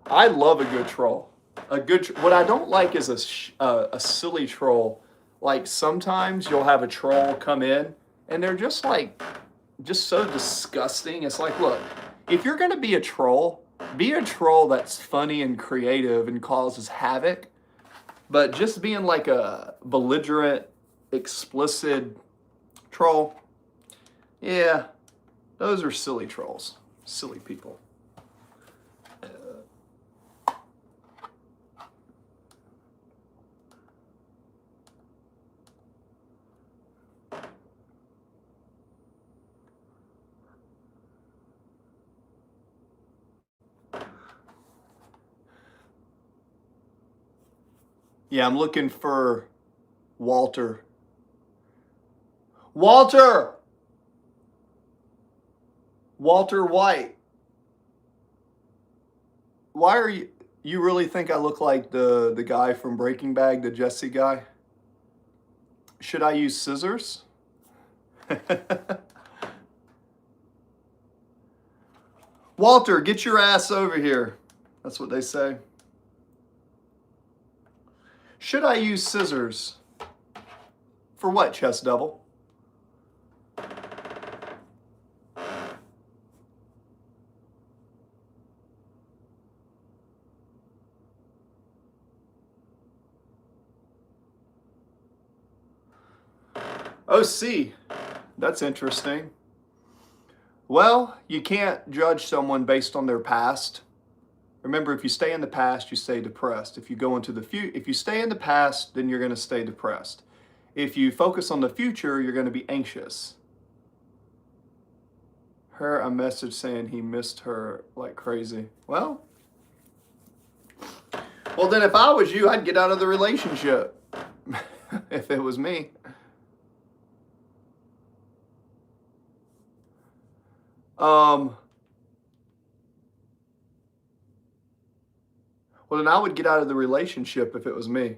I love a good troll. What I don't like is a silly troll. Like sometimes you'll have a troll come in and they're just so disgusting. It's like, look, if you're gonna be a troll that's funny and creative and causes havoc. But just being like a belligerent, explicit troll, yeah, those are silly trolls, silly people. Yeah, I'm looking for Walter. Walter! Walter White. Why are you really think I look like the guy from Breaking Bad, the Jesse guy? Should I use scissors? Walter, get your ass over here. That's what they say. Should I use scissors? For what, Chess Devil? Oh, see, that's interesting. Well, you can't judge someone based on their past. Remember, if you stay in the past, you stay depressed. If you go into the if you stay in the past, then you're going to stay depressed. If you focus on the future, you're going to be anxious. Her a message saying he missed her like crazy. Well, then if I was you, I'd get out of the relationship. If it was me. Well, then I would get out of the relationship if it was me.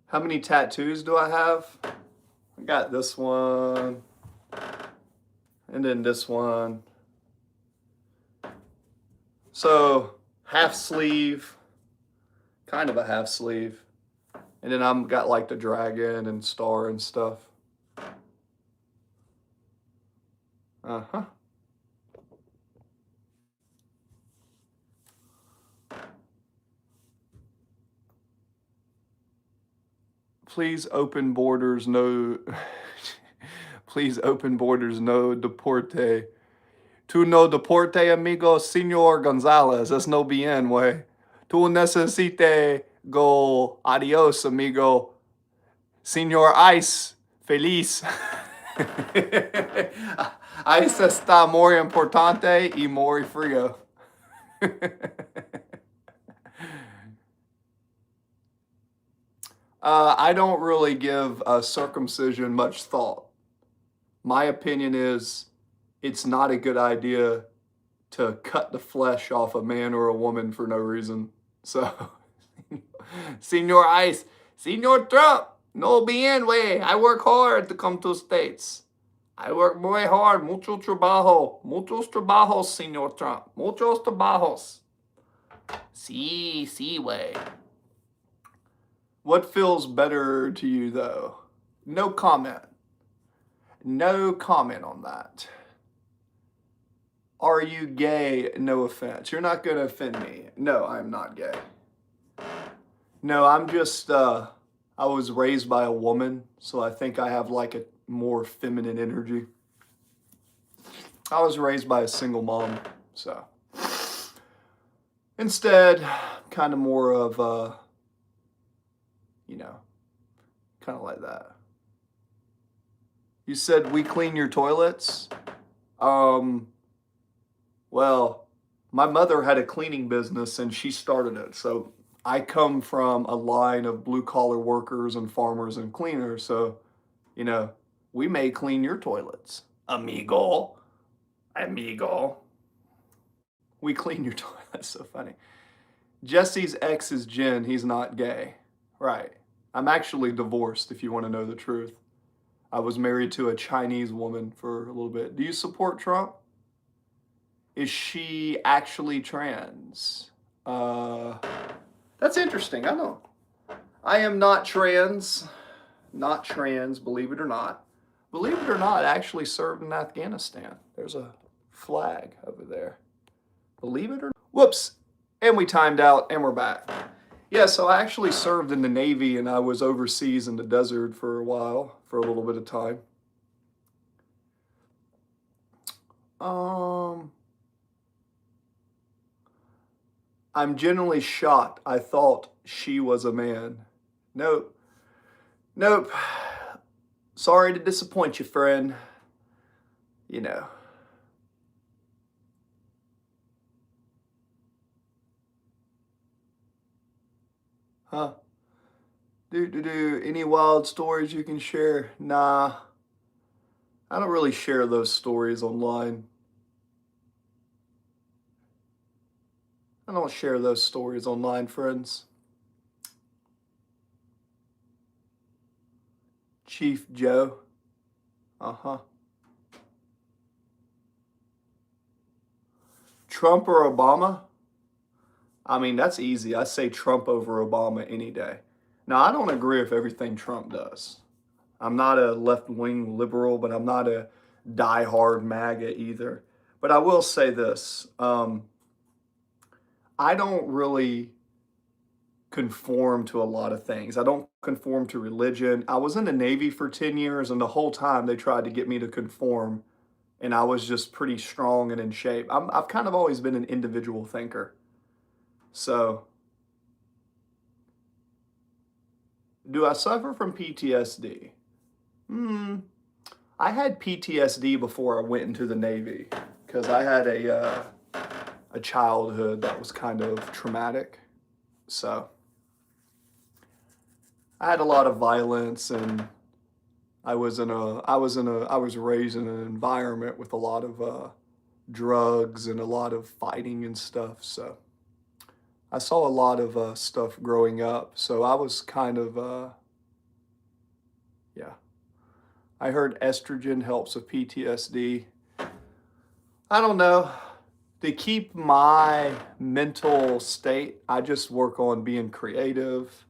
How many tattoos do I have? I got this one. And then this one. So, half sleeve. Kind of a half sleeve. And then I've got like the dragon and star and stuff. Uh-huh. Please open borders, no. Please open borders, no deporte. Tu no deporte, amigo, Senor Gonzalez. Es no bien, way. Tu necesite go. Adios, amigo. Senor Ice, feliz. Ice está muy importante y muy frío. I don't really give circumcision much thought. My opinion is it's not a good idea to cut the flesh off a man or a woman for no reason. So, Senor Ice, Senor Trump, no bien, way. I work hard to come to States. I work muy hard, mucho trabajo, muchos trabajos, Senor Trump, muchos trabajos. Sí, way. What feels better to you, though? No comment. No comment on that. Are you gay? No offense. You're not going to offend me. No, I'm not gay. No, I'm just, I was raised by a woman, so I think I have like a more feminine energy. I was raised by a single mom, so. Instead, kind of more of, you know, kind of like that. You said we clean your toilets? Well, my mother had a cleaning business and she started it. So I come from a line of blue collar workers and farmers and cleaners. So, you know, we may clean your toilets. Amigo. We clean your toilets. So funny. Jesse's ex is Jen. He's not gay. Right. I'm actually divorced, if you want to know the truth. I was married to a Chinese woman for a little bit. Do you support Trump? Is she actually trans? That's interesting. I know. I am not trans. Not trans, believe it or not. Believe it or not, I actually served in Afghanistan. There's a flag over there. Believe it or not. Whoops. And we timed out and we're back. Yeah, so I actually served in the Navy and I was overseas in the desert for a while, for a little bit of time. I'm genuinely shocked. I thought she was a man. Nope. Nope. Sorry to disappoint you, friend. You know. Huh? Any wild stories you can share? Nah. I don't really share those stories online. I don't share those stories online, friends. Chief Joe. Uh-huh. Trump or Obama? I mean, that's easy. I say Trump over Obama any day. Now, I don't agree with everything Trump does. I'm not a left-wing liberal, but I'm not a die-hard MAGA either. But I will say this. I don't really conform to a lot of things. I don't conform to religion. I was in the Navy for 10 years, and the whole time they tried to get me to conform, and I was just pretty strong and in shape. I've kind of always been an individual thinker. So, do I suffer from PTSD? Hmm. I had PTSD before I went into the Navy because I had a childhood that was kind of traumatic. So I had a lot of violence, and I was raised in an environment with a lot of drugs and a lot of fighting and stuff. So I saw a lot of stuff growing up. So I was kind of yeah. I heard estrogen helps with PTSD. I don't know. To keep my mental state, I just work on being creative.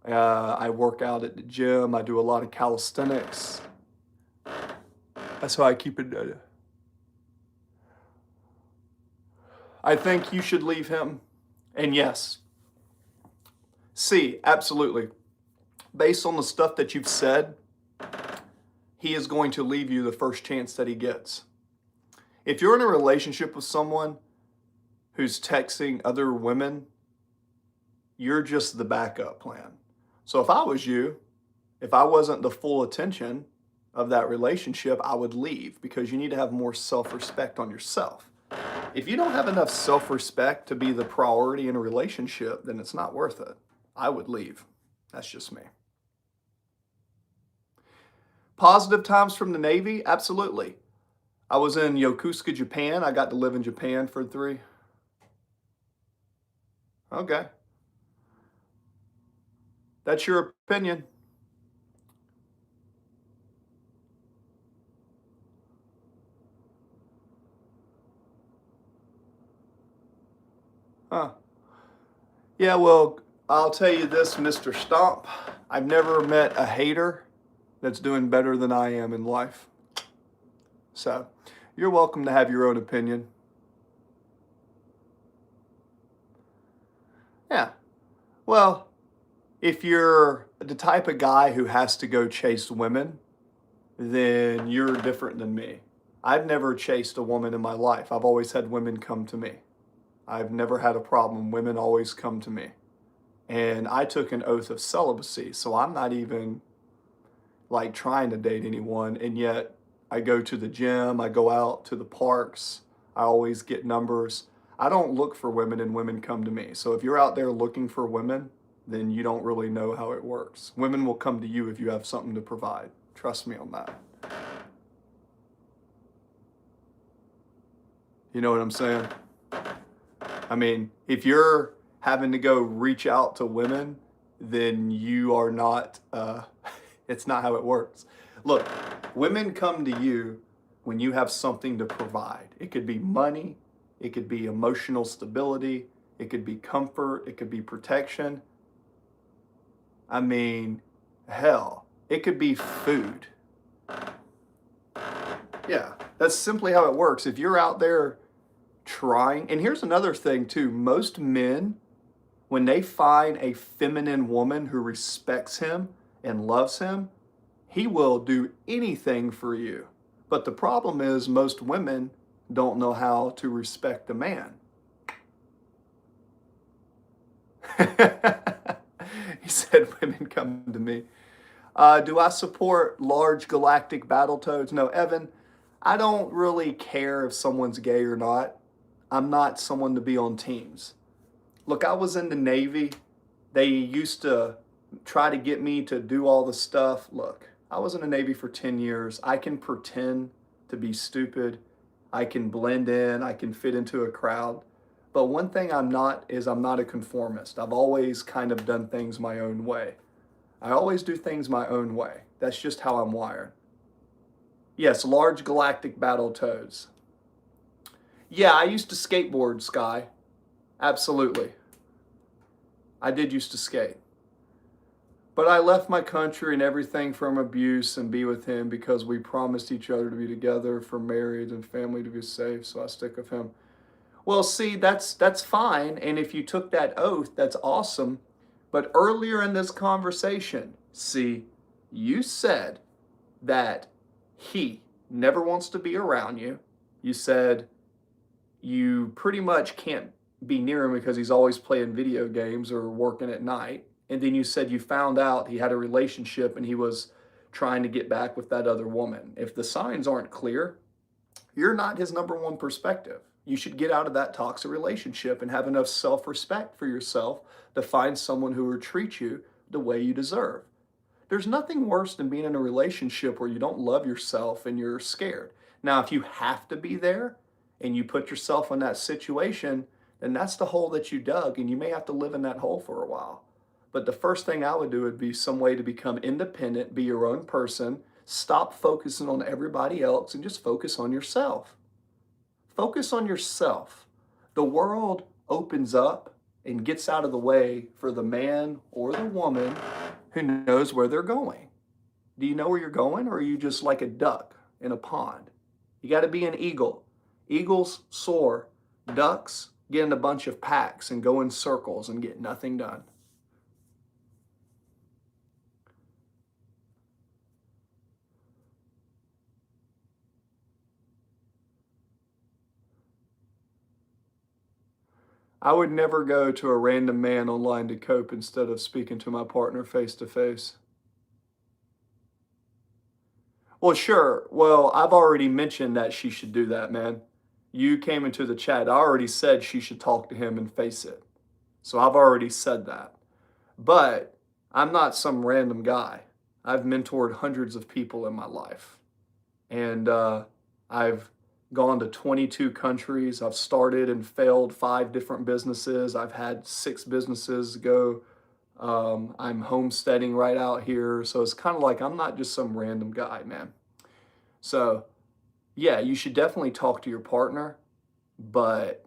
I work out at the gym. I do a lot of calisthenics. That's how I keep it. I think you should leave him. And yes, see, absolutely. Based on the stuff that you've said, he is going to leave you the first chance that he gets. If you're in a relationship with someone who's texting other women, you're just the backup plan. So if I was you, if I wasn't the full attention of that relationship, I would leave because you need to have more self-respect on yourself. If you don't have enough self-respect to be the priority in a relationship, then it's not worth it. I would leave. That's just me. Positive times from the Navy? Absolutely. I was in Yokosuka, Japan. I got to live in Japan for 3. Okay. That's your opinion. Huh. Yeah, well, I'll tell you this, Mr. Stomp. I've never met a hater that's doing better than I am in life. So, you're welcome to have your own opinion. Yeah. Well, if you're the type of guy who has to go chase women, then you're different than me. I've never chased a woman in my life. I've always had women come to me. I've never had a problem. Women always come to me. And I took an oath of celibacy, so I'm not even like trying to date anyone. And yet I go to the gym, I go out to the parks, I always get numbers. I don't look for women and women come to me. So if you're out there looking for women, then you don't really know how it works. Women will come to you if you have something to provide. Trust me on that. You know what I'm saying? I mean, if you're having to go reach out to women, then you are not, it's not how it works. Look, women come to you when you have something to provide. It could be money, it could be emotional stability, it could be comfort, it could be protection. I mean, hell, it could be food. Yeah, that's simply how it works. If you're out there trying, and here's another thing too, most men, when they find a feminine woman who respects him and loves him, he will do anything for you. But the problem is most women don't know how to respect a man. He said women come to me. Do I support large galactic battle toads? No, Evan, I don't really care if someone's gay or not. I'm not someone to be on teams. Look, I was in the Navy. They used to try to get me to do all the stuff. Look, I was in the Navy for 10 years. I can pretend to be stupid. I can blend in. I can fit into a crowd. But one thing I'm not is I'm not a conformist. I've always kind of done things my own way. I always do things my own way. That's just how I'm wired. Yes, large galactic battle toads. Yeah, I used to skateboard, Sky. Absolutely. I did used to skate. But I left my country and everything from abuse and be with him because we promised each other to be together for marriage and family to be safe, so I stick with him. Well, see, that's fine, and if you took that oath, that's awesome. But earlier in this conversation, see, you said that he never wants to be around you. You said you pretty much can't be near him because he's always playing video games or working at night. And then you said you found out he had a relationship and he was trying to get back with that other woman. If the signs aren't clear, you're not his number one perspective. You should get out of that toxic relationship and have enough self respect for yourself to find someone who will treat you the way you deserve. There's nothing worse than being in a relationship where you don't love yourself and you're scared. Now, if you have to be there and you put yourself in that situation, then that's the hole that you dug, and you may have to live in that hole for a while. But the first thing I would do would be some way to become independent, be your own person, stop focusing on everybody else, and just focus on yourself. Focus on yourself. The world opens up and gets out of the way for the man or the woman who knows where they're going. Do you know where you're going, or are you just like a duck in a pond? You got to be an eagle. Eagles soar. Ducks get in a bunch of packs and go in circles and get nothing done. I would never go to a random man online to cope instead of speaking to my partner face to face. Well, sure. Well, I've already mentioned that she should do that, man. You came into the chat. I already said she should talk to him and face it. So I've already said that. But I'm not some random guy. I've mentored hundreds of people in my life. And I've gone to 22 countries. I've started and failed 5 different businesses. I've had 6 businesses go. I'm homesteading right out here. So it's kind of like I'm not just some random guy, man. So, yeah, you should definitely talk to your partner. But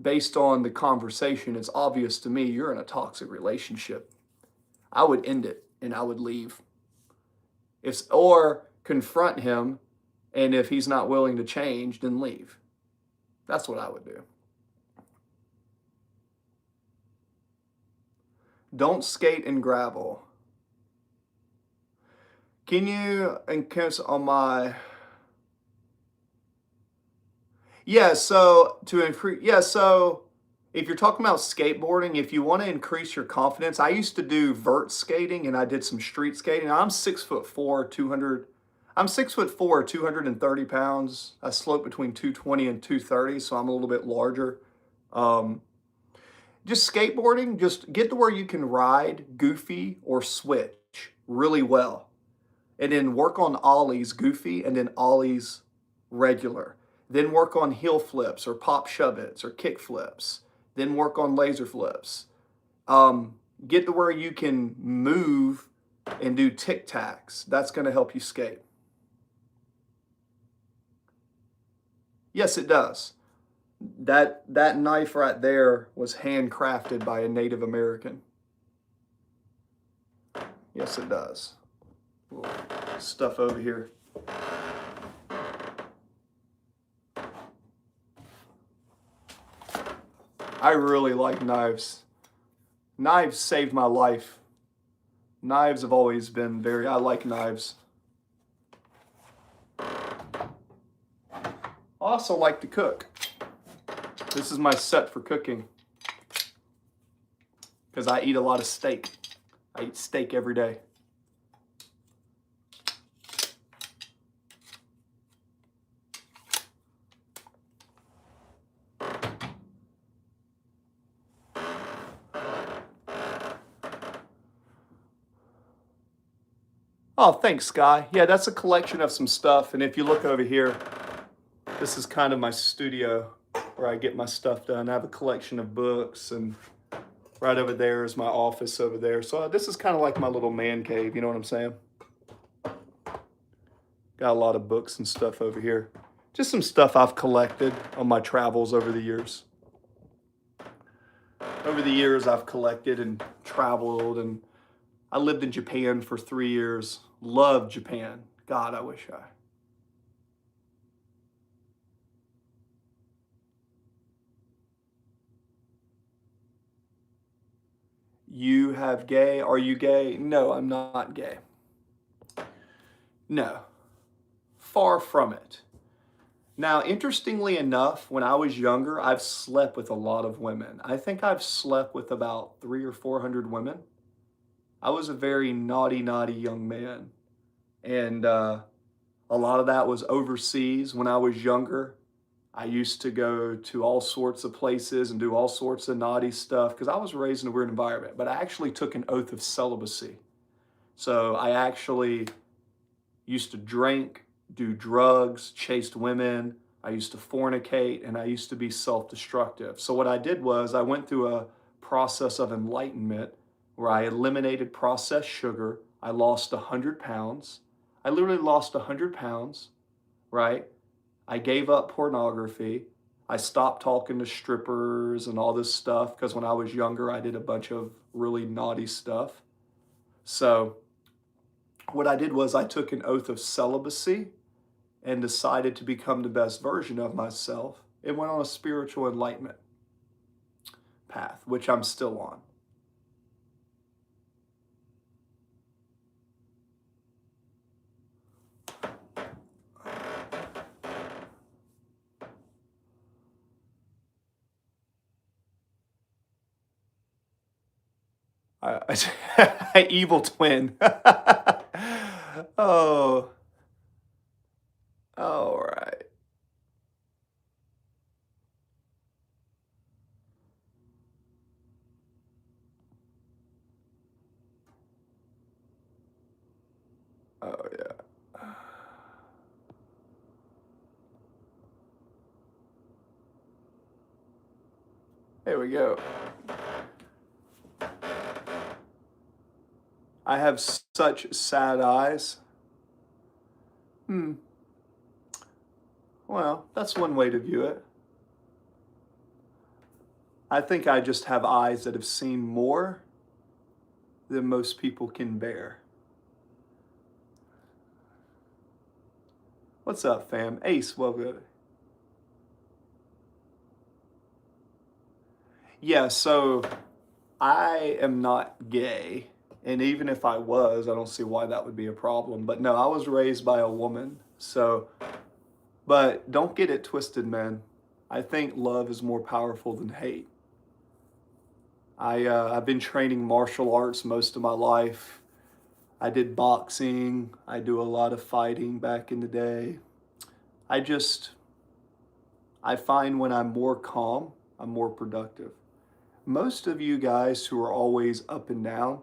based on the conversation, it's obvious to me you're in a toxic relationship. I would end it and I would leave. Or confront him, and if he's not willing to change, then leave. That's what I would do. Don't skate in gravel. Can you increase on my? Yeah, so to increase, yeah, so if you're talking about skateboarding, if you want to increase your confidence, I used to do vert skating and I did some street skating. I'm 6'4", 200. I'm 6'4", 230 pounds. I slope between 220 and 230, so I'm a little bit larger. Um, just skateboarding, just get to where you can ride goofy or switch really well. And then work on ollies goofy and then ollies regular. Then work on heel flips or pop shove-its or kick flips. Then work on laser flips. Get to where you can move and do tic-tacs. That's going to help you skate. Yes, it does. That knife right there was handcrafted by a Native American. Yes, it does. Little stuff over here. I really like knives. Knives saved my life. Knives have always been I like knives. I also like to cook. This is my set for cooking because I eat a lot of steak. I eat steak every day. Oh, thanks, Sky. Yeah, that's a collection of some stuff. And if you look over here, this is kind of my studio where I get my stuff done. I have a collection of books, and right over there is my office over there. So this is kind of like my little man cave, you know what I'm saying? Got a lot of books and stuff over here. Just some stuff I've collected on my travels over the years. Over the years, I've collected and traveled, and I lived in Japan for 3 years. Loved Japan. God, I wish I. You have gay. Are you gay? No, I'm not gay. No, far from it. Now, interestingly enough, when I was younger, I've slept with a lot of women. I think I've slept with about 300 or 400 women. I was a very naughty, naughty young man. And a lot of that was overseas. When I was younger, I used to go to all sorts of places and do all sorts of naughty stuff because I was raised in a weird environment. But I actually took an oath of celibacy. So I actually used to drink, do drugs, chased women. I used to fornicate, and I used to be self-destructive. So what I did was I went through a process of enlightenment where I eliminated processed sugar. I lost 100 pounds. I literally lost 100 pounds, right? I gave up pornography. I stopped talking to strippers and all this stuff because when I was younger, I did a bunch of really naughty stuff. So what I did was I took an oath of celibacy and decided to become the best version of myself. It went on a spiritual enlightenment path, which I'm still on. Evil twin. Oh, all right. Oh, yeah. There we go. I have such sad eyes. Well, that's one way to view it. I think I just have eyes that have seen more than most people can bear. What's up, fam? Ace, well good. Yeah, so I am not gay. And even if I was, I don't see why that would be a problem. But no, I was raised by a woman. So, but don't get it twisted, man. I think love is more powerful than hate. I've been training martial arts most of my life. I did boxing. I do a lot of fighting back in the day. I find when I'm more calm, I'm more productive. Most of you guys who are always up and down,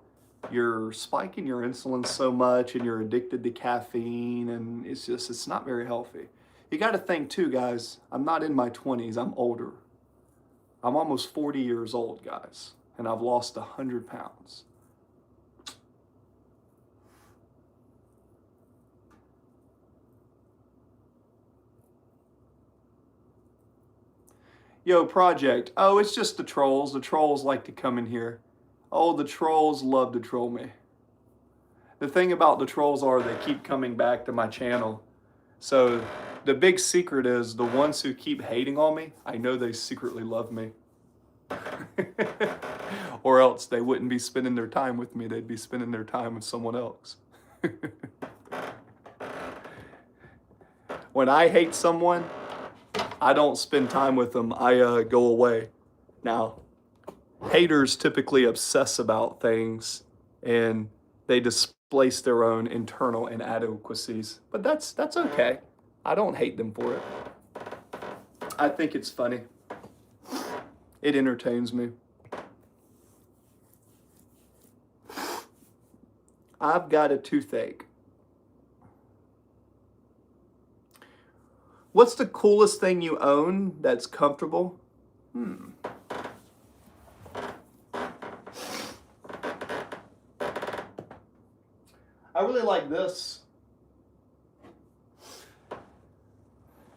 you're spiking your insulin so much and you're addicted to caffeine, and it's not very healthy. You got to think too, guys, I'm not in my 20s, I'm older. I'm almost 40 years old, guys, and I've lost 100 pounds. Yo, Project. Oh, it's just the trolls. The trolls like to come in here. Oh, the trolls love to troll me. The thing about the trolls are they keep coming back to my channel. So the big secret is the ones who keep hating on me, I know they secretly love me. Or else they wouldn't be spending their time with me. They'd be spending their time with someone else. When I hate someone, I don't spend time with them. I go away. Now, haters typically obsess about things and they displace their own internal inadequacies. But that's okay. I don't hate them for it. I think it's funny. It entertains me. I've got a toothache. What's the coolest thing you own that's comfortable? I really like this.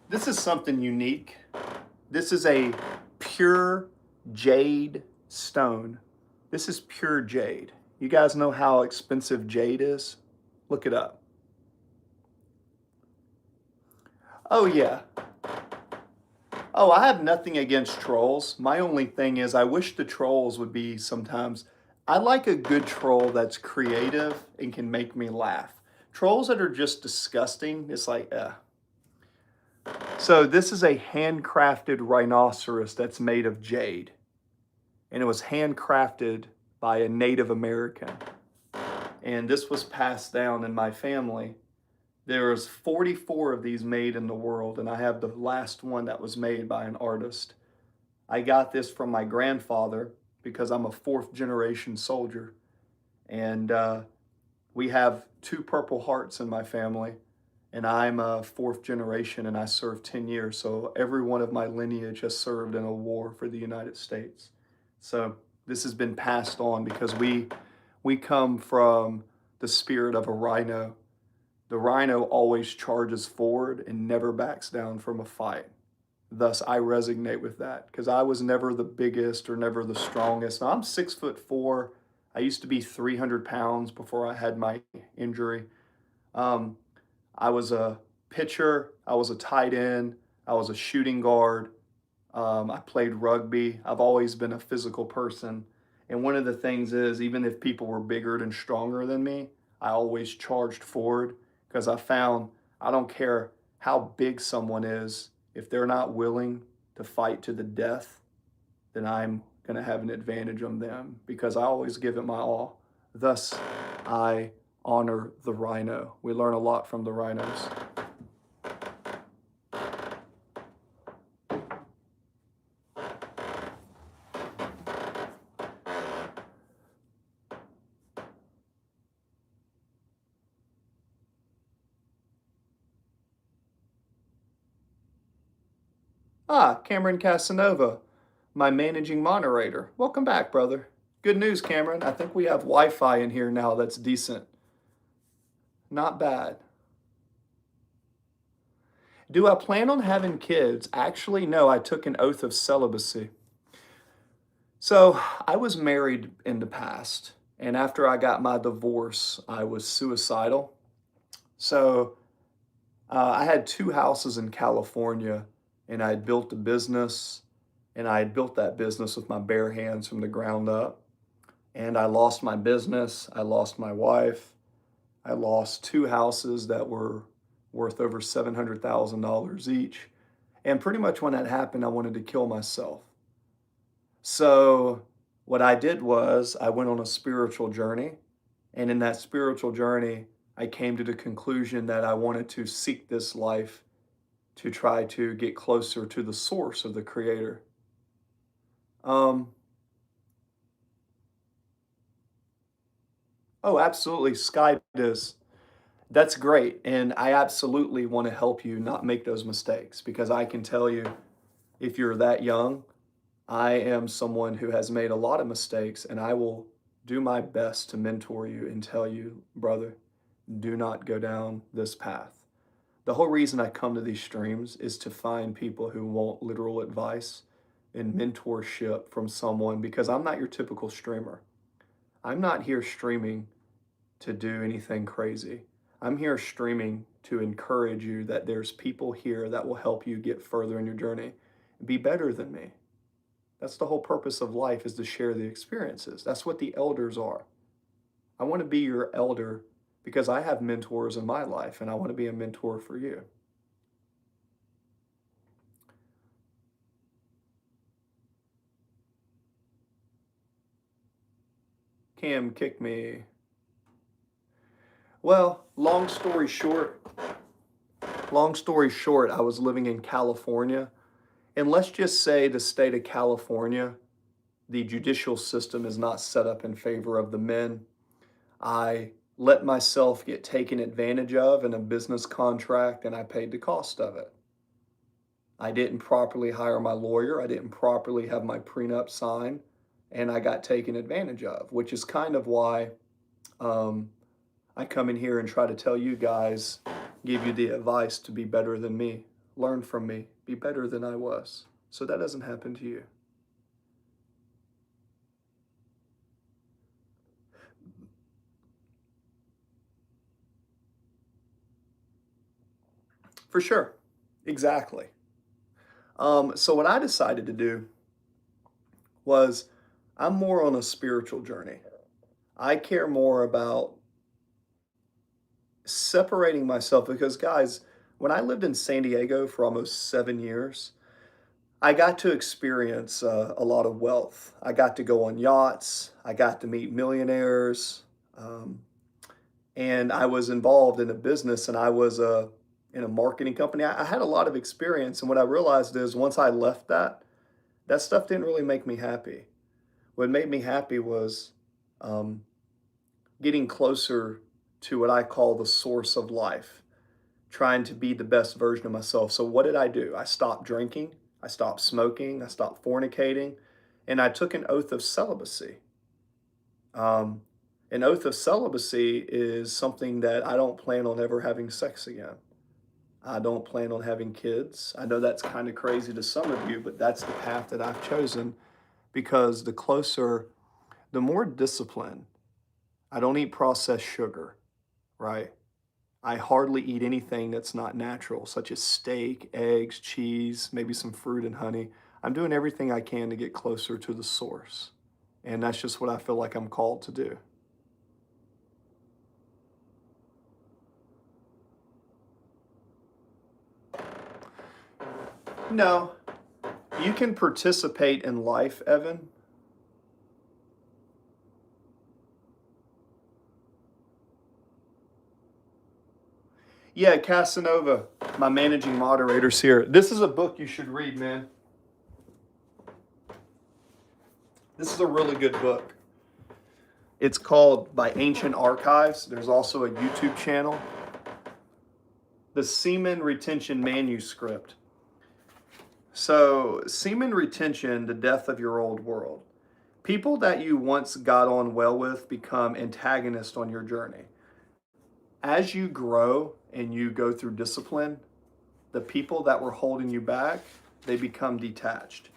This is something unique. This is a pure jade stone. This is pure jade. You guys know how expensive jade is? Look it up. Oh, yeah. Oh, I have nothing against trolls. My only thing is I wish the trolls would be sometimes. I like a good troll that's creative and can make me laugh. Trolls that are just disgusting, it's like, So this is a handcrafted rhinoceros that's made of jade. And it was handcrafted by a Native American. And this was passed down in my family. There's 44 of these made in the world, and I have the last one that was made by an artist. I got this from my grandfather because I'm a fourth generation soldier. And we have 2 Purple Hearts in my family. And I'm a fourth generation and I served 10 years. So every one of my lineage has served in a war for the United States. So this has been passed on because we come from the spirit of a rhino. The rhino always charges forward and never backs down from a fight. Thus, I resonate with that because I was never the biggest or never the strongest. Now, I'm 6'4". I used to be 300 pounds before I had my injury. I was a pitcher, I was a tight end, I was a shooting guard, I played rugby. I've always been a physical person. And one of the things is, even if people were bigger and stronger than me, I always charged forward because I found I don't care how big someone is, if they're not willing to fight to the death, then I'm going to have an advantage on them because I always give it my all. Thus, I honor the rhino. We learn a lot from the rhinos. Cameron Casanova, my managing moderator. Welcome back, brother. Good news, Cameron. I think we have Wi-Fi in here now that's decent. Not bad. Do I plan on having kids? Actually, no, I took an oath of celibacy. So I was married in the past, and after I got my divorce, I was suicidal. So I had 2 houses in California, and I had built a business, and I had built that business with my bare hands from the ground up. And I lost my business, I lost my wife, I lost 2 houses that were worth over $700,000 each. And pretty much when that happened, I wanted to kill myself. So what I did was I went on a spiritual journey. And in that spiritual journey, I came to the conclusion that I wanted to seek this life to try to get closer to the source of the creator. Oh, absolutely. Skype is. That's great. And I absolutely want to help you not make those mistakes because I can tell you, if you're that young, I am someone who has made a lot of mistakes, and I will do my best to mentor you and tell you, brother, do not go down this path. The whole reason I come to these streams is to find people who want literal advice and mentorship from someone because I'm not your typical streamer. I'm not here streaming to do anything crazy. I'm here streaming to encourage you that there's people here that will help you get further in your journey. Be better than me. That's the whole purpose of life, is to share the experiences. That's what the elders are. I want to be your elder because I have mentors in my life and I want to be a mentor for you. Cam kicked me. Well, long story short, I was living in California. And let's just say the state of California, the judicial system is not set up in favor of the men. I let myself get taken advantage of in a business contract, and I paid the cost of it. I didn't properly hire my lawyer. I didn't properly have my prenup signed, and I got taken advantage of, which is kind of why I come in here and try to tell you guys, give you the advice to be better than me, learn from me, be better than I was, so that doesn't happen to you. For sure. Exactly. So what I decided to do was, I'm more on a spiritual journey. I care more about separating myself because, guys, when I lived in San Diego for almost 7 years, I got to experience a lot of wealth. I got to go on yachts. I got to meet millionaires. Um, and I was involved in a business and I was in a marketing company. I had a lot of experience. And what I realized is once I left that, that stuff didn't really make me happy. What made me happy was um, getting closer to what I call the source of life, trying to be the best version of myself. So, what did I do? I stopped drinking, I stopped smoking, I stopped fornicating, and I took an oath of celibacy. Um, an oath of celibacy is something that I don't plan on ever having sex again. I don't plan on having kids. I know that's kind of crazy to some of you, but that's the path that I've chosen because the more discipline, I don't eat processed sugar, right? I hardly eat anything that's not natural, such as steak, eggs, cheese, maybe some fruit and honey. I'm doing everything I can to get closer to the source. And that's just what I feel like I'm called to do. No, you can participate in life, Evan. Yeah, Casanova, my managing moderator's here. This is a book you should read, man. This is a really good book. It's called By Ancient Archives. There's also a YouTube channel. The Semen Retention Manuscript. So, semen retention, the death of your old world. People that you once got on well with become antagonists on your journey. As you grow and you go through discipline, the people that were holding you back, they become detached.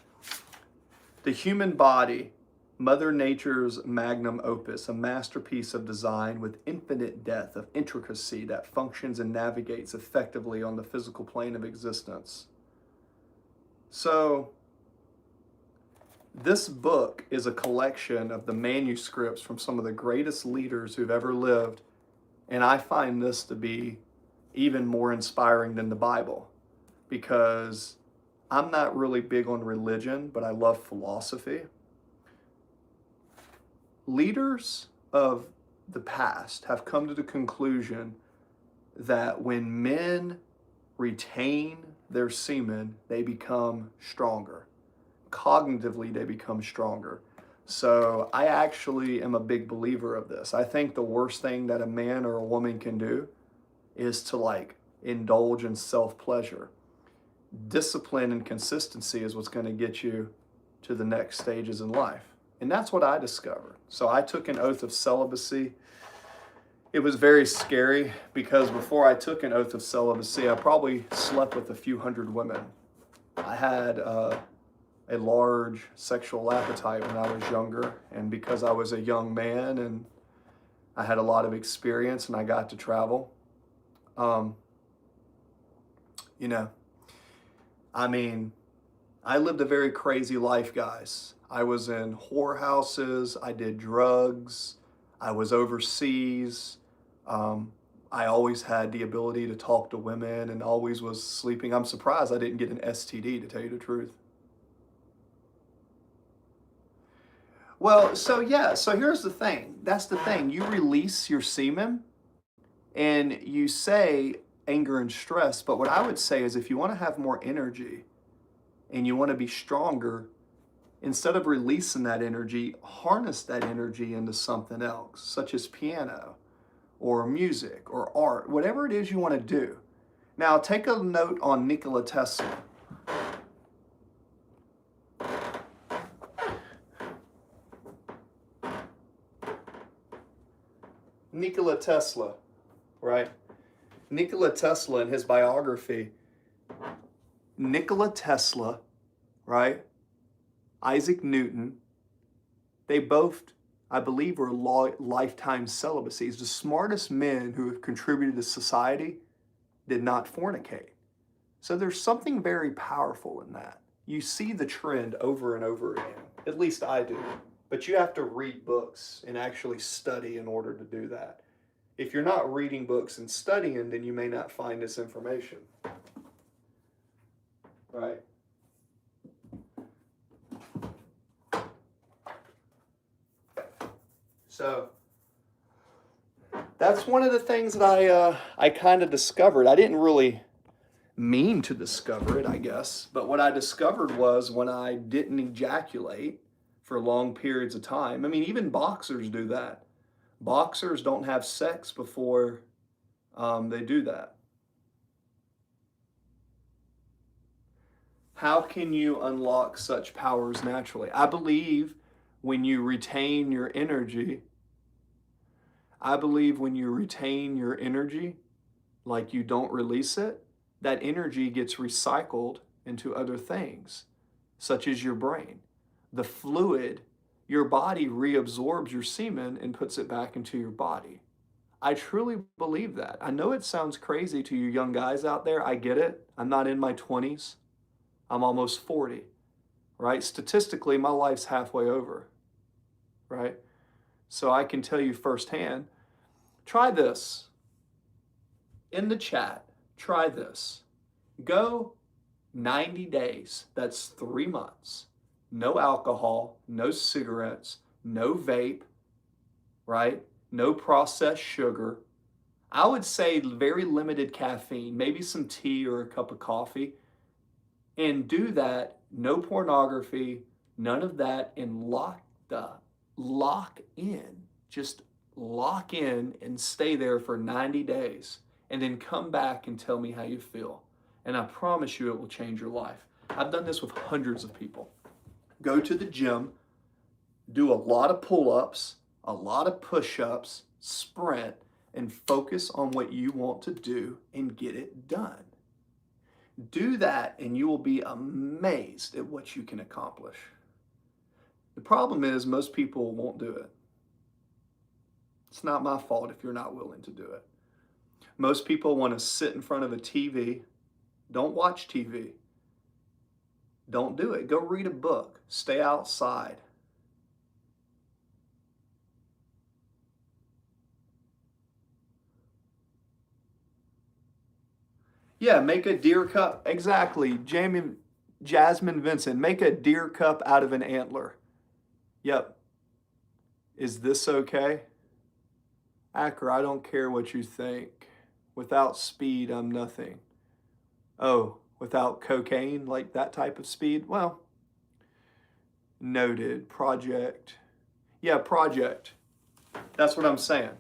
The human body, Mother Nature's magnum opus, a masterpiece of design with infinite depth of intricacy that functions and navigates effectively on the physical plane of existence. So, this book is a collection of the manuscripts from some of the greatest leaders who've ever lived, and I find this to be even more inspiring than the Bible because I'm not really big on religion, but I love philosophy. Leaders of the past have come to the conclusion that when men retain their semen, they become stronger. Cognitively, they become stronger. So I actually am a big believer of this. I think the worst thing that a man or a woman can do is to indulge in self-pleasure. Discipline and consistency is what's going to get you to the next stages in life. And that's what I discovered. So I took an oath of celibacy. It was very scary because before I took an oath of celibacy, I probably slept with a few hundred women. I had a large sexual appetite when I was younger, and because I was a young man and I had a lot of experience and I got to travel, you know, I mean, I lived a very crazy life, guys. I was in whorehouses, I did drugs, I was overseas. I always had the ability to talk to women and always was sleeping. I'm surprised I didn't get an STD, to tell you the truth. Well, so yeah, so here's the thing. That's the thing. You release your semen and you say anger and stress, but what I would say is if you want to have more energy and you want to be stronger, instead of releasing that energy, harness that energy into something else, such as piano or music or art, whatever it is you want to do. Now, take a note on Nikola Tesla. Nikola Tesla, right? Nikola Tesla in his biography, Nikola Tesla, right? Isaac Newton, they both, I believe, were lifetime celibacies. The smartest men who have contributed to society did not fornicate. So there's something very powerful in that. You see the trend over and over again. At least I do. But you have to read books and actually study in order to do that. If you're not reading books and studying, then you may not find this information. Right? So that's one of the things that I kind of discovered. I didn't really mean to discover it, I guess, but what I discovered was when I didn't ejaculate for long periods of time. I mean, even boxers do that. Boxers don't have sex before they do that. How can you unlock such powers naturally? I believe when you retain your energy, like you don't release it, that energy gets recycled into other things, such as your brain. The fluid, your body reabsorbs your semen and puts it back into your body. I truly believe that. I know it sounds crazy to you young guys out there. I get it. I'm not in my 20s. I'm almost 40, right? Statistically, my life's halfway over, right? So I can tell you firsthand, try this. In the chat, try this. Go 90 days, that's 3 months. No alcohol, no cigarettes, no vape, right? No processed sugar. I would say very limited caffeine, maybe some tea or a cup of coffee. And do that, no pornography, none of that, and lock in. Just lock in and stay there for 90 days. And then come back and tell me how you feel. And I promise you it will change your life. I've done this with hundreds of people. Go to the gym, do a lot of pull-ups, a lot of push-ups, sprint, and focus on what you want to do and get it done. Do that and you will be amazed at what you can accomplish. The problem is most people won't do it. It's not my fault if you're not willing to do it. Most people want to sit in front of a TV. Don't watch TV. Don't do it. Go read a book. Stay outside. Yeah, make a deer cup. Exactly. Jasmine Vincent, make a deer cup out of an antler. Yep. Is this okay? Acker, I don't care what you think. Without speed, I'm nothing. Oh, without cocaine, like that type of speed? Well, noted. Project. Yeah, project. That's what I'm saying.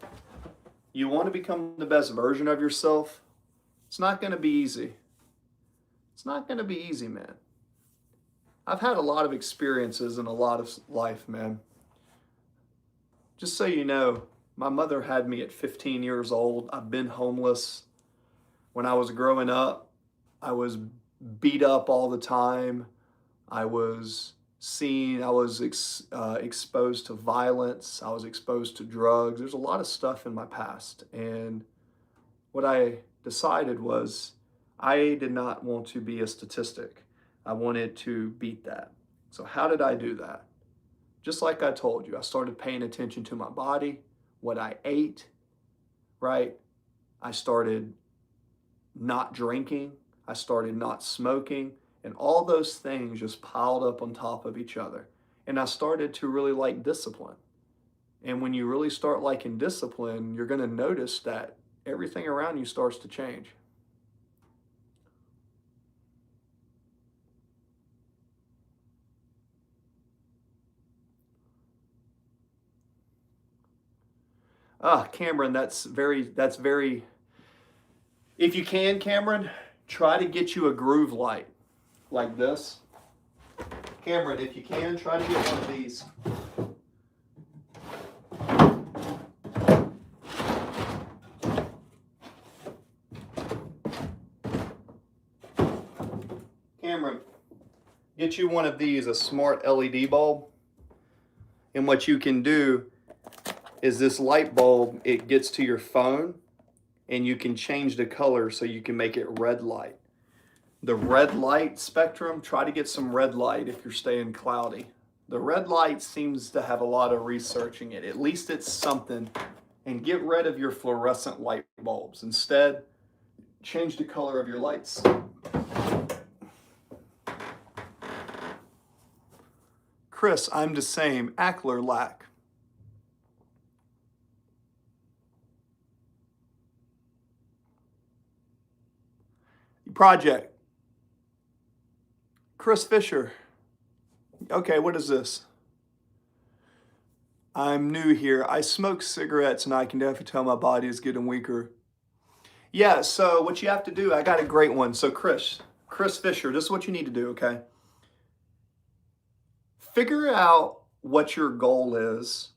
You want to become the best version of yourself? It's not going to be easy. It's not going to be easy, man. I've had a lot of experiences in a lot of life, man. Just so you know, my mother had me at 15 years old. I've been homeless. When I was growing up, I was beat up all the time. I was exposed to violence. I was exposed to drugs. There's a lot of stuff in my past. And what I decided was I did not want to be a statistic. I wanted to beat that. So how did I do that? Just like I told you, I started paying attention to my body, what I ate, right? I started not drinking. I started not smoking. And all those things just piled up on top of each other. And I started to really like discipline. And when you really start liking discipline, you're going to notice that everything around you starts to change. Cameron, that's very, if you can, Cameron, try to get you a groove light like this. Cameron, if you can, try to get one of these. Cameron, get you one of these, a smart LED bulb. And what you can do is this light bulb, it gets to your phone and you can change the color so you can make it red light. The red light spectrum, try to get some red light if you're staying cloudy. The red light seems to have a lot of researching it. At least it's something. And get rid of your fluorescent light bulbs. Instead, change the color of your lights. Chris, I'm the same. Ackler lack. Project. Chris Fisher. Okay, what is this? I'm new here. I smoke cigarettes and I can definitely tell my body is getting weaker. Yeah, so what you have to do, I got a great one. So Chris Fisher, this is what you need to do, okay? Figure out what your goal is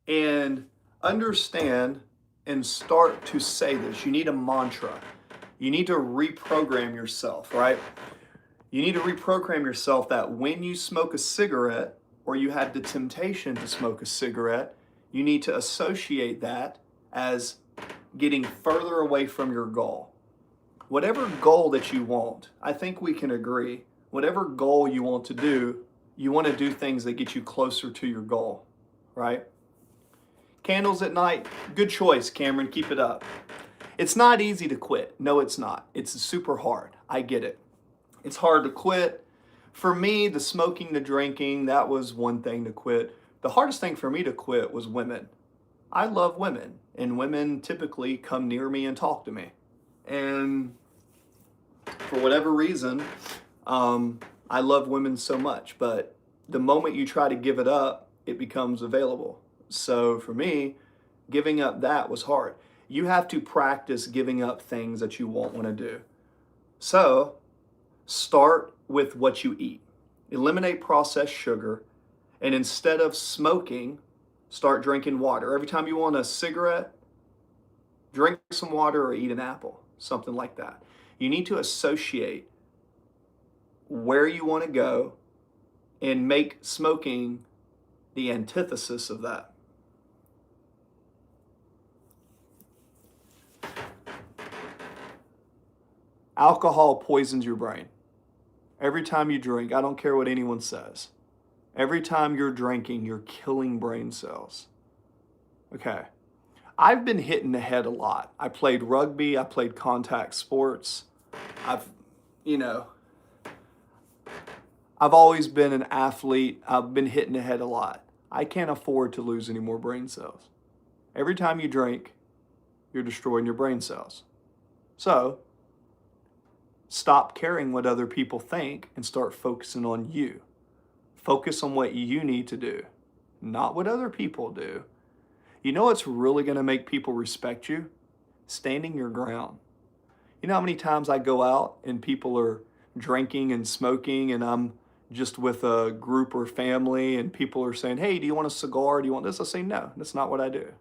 and understand and start to say this. You need a mantra. You need to reprogram yourself, right? You need to reprogram yourself that when you smoke a cigarette or you have the temptation to smoke a cigarette, you need to associate that as getting further away from your goal. Whatever goal that you want, I think we can agree, whatever goal you want to do, you want to do things that get you closer to your goal, right? Candles at night, good choice, Cameron, keep it up. It's not easy to quit. No, it's not. It's super hard. I get it. It's hard to quit. For me, the smoking, the drinking, that was one thing to quit. The hardest thing for me to quit was women. I love women, and women typically come near me and talk to me. And for whatever reason, I love women so much, but the moment you try to give it up, it becomes available. So for me, giving up that was hard. You have to practice giving up things that you won't want to do. So start with what you eat. Eliminate processed sugar, and instead of smoking, start drinking water. Every time you want a cigarette, drink some water or eat an apple, something like that. You need to associate where you want to go and make smoking the antithesis of that. Alcohol poisons your brain. Every time you drink, I don't care what anyone says. Every time you're drinking, you're killing brain cells. Okay. I've been hit in the head a lot. I played rugby, I played contact sports. I've always been an athlete. I've been hit in the head a lot. I can't afford to lose any more brain cells. Every time you drink, you're destroying your brain cells. So, stop caring what other people think and start focusing on you. Focus on what you need to do, not what other people do. You know what's really going to make people respect you? Standing your ground. You know how many times I go out and people are drinking and smoking and I'm just with a group or family and people are saying, hey, do you want a cigar? Do you want this? I say, no, that's not what I do.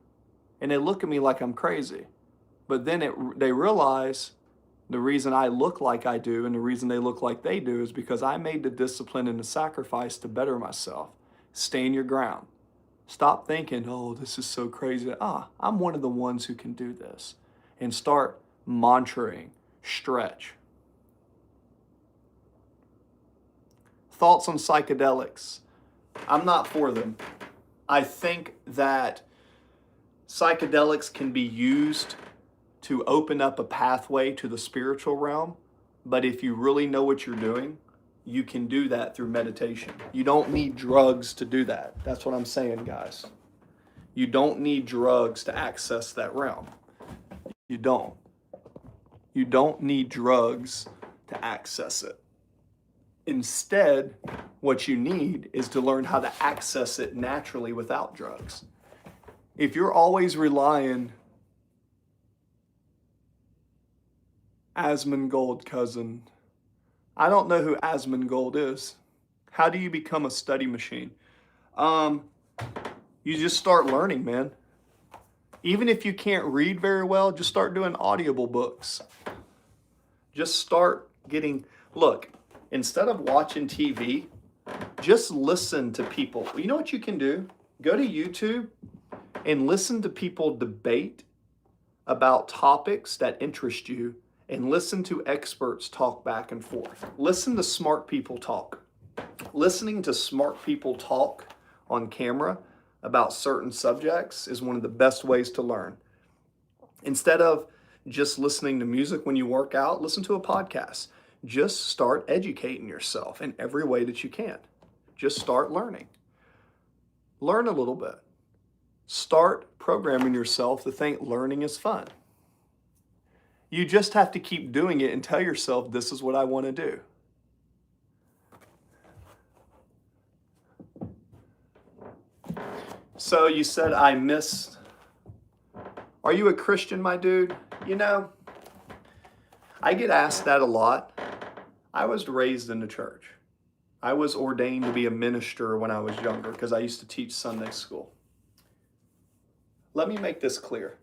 And they look at me like I'm crazy. But then they realize the reason I look like I do and the reason they look like they do is because I made the discipline and the sacrifice to better myself. Stand your ground. Stop thinking, oh, this is so crazy. I'm one of the ones who can do this. And start mantraing, stretch. Thoughts on psychedelics. I'm not for them. I think that psychedelics can be used to open up a pathway to the spiritual realm. But if you really know what you're doing, you can do that through meditation. You don't need drugs to do that. That's what I'm saying, guys. You don't need drugs to access that realm. You don't. You don't need drugs to access it. Instead, what you need is to learn how to access it naturally without drugs. If you're always relying Asmongold cousin. I don't know who Asmongold is. How do you become a study machine? You just start learning, man. Even if you can't read very well, just start doing audible books. Just start look, instead of watching TV, just listen to people. You know what you can do? Go to YouTube and listen to people debate about topics that interest you and listen to experts talk back and forth. Listen to smart people talk. Listening to smart people talk on camera about certain subjects is one of the best ways to learn. Instead of just listening to music when you work out, listen to a podcast. Just start educating yourself in every way that you can. Just start learning. Learn a little bit. Start programming yourself to think learning is fun. You just have to keep doing it and tell yourself, this is what I want to do. So you said I missed. Are you a Christian, my dude? You know, I get asked that a lot. I was raised in the church. I was ordained to be a minister when I was younger because I used to teach Sunday school. Let me make this clear.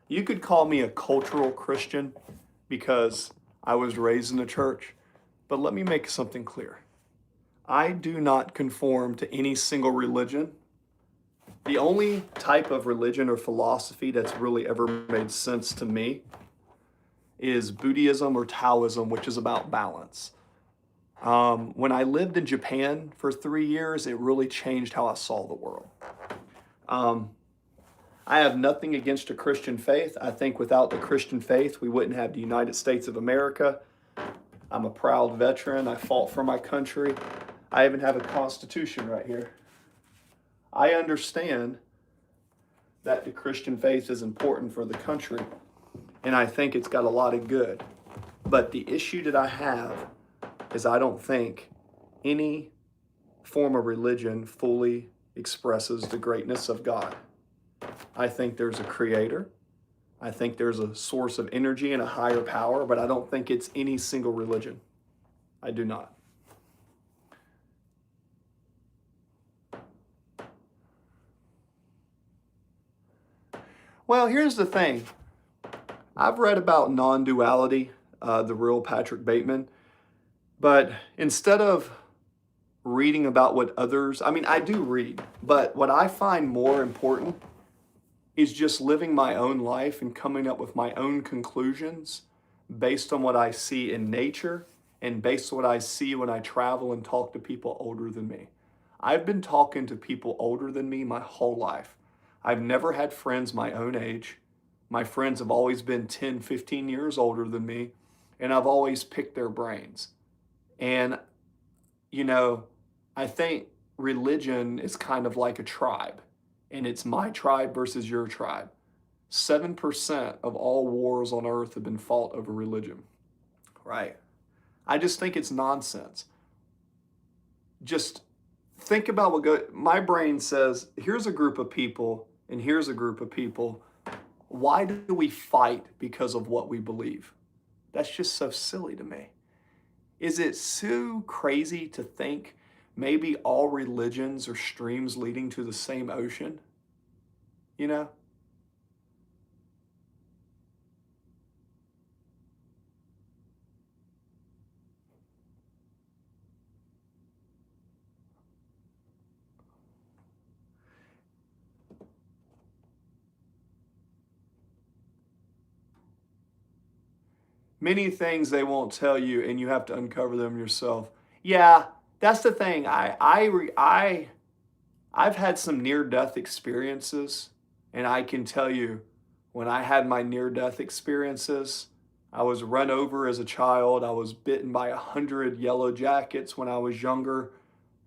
You could call me a cultural Christian because I was raised in the church, but let me make something clear. I do not conform to any single religion. The only type of religion or philosophy that's really ever made sense to me is Buddhism or Taoism, which is about balance. When I lived in Japan for 3 years, it really changed how I saw the world. I have nothing against a Christian faith. I think without the Christian faith, we wouldn't have the United States of America. I'm a proud veteran. I fought for my country. I even have a constitution right here. I understand that the Christian faith is important for the country, and I think it's got a lot of good. But the issue that I have is I don't think any form of religion fully expresses the greatness of God. I think there's a creator. I think there's a source of energy and a higher power, but I don't think it's any single religion. I do not. Well, here's the thing. I've read about non-duality, the real Patrick Bateman, but instead of reading about what others, I do read, but what I find more important is just living my own life and coming up with my own conclusions based on what I see in nature and based on what I see when I travel and talk to people older than me. I've been talking to people older than me my whole life. I've never had friends my own age. My friends have always been 10, 15 years older than me, and I've always picked their brains. And, I think religion is kind of like a tribe, and it's my tribe versus your tribe. 7% of all wars on earth have been fought over religion, right? I just think it's nonsense. Just think about my brain says, here's a group of people, and here's a group of people. Why do we fight because of what we believe? That's just so silly to me. Is it so crazy to think maybe all religions are streams leading to the same ocean? Many things they won't tell you, and you have to uncover them yourself. Yeah, that's the thing. I've had some near-death experiences, and I can tell you, when I had my near-death experiences, I was run over as a child. I was bitten by 100 yellow jackets when I was younger,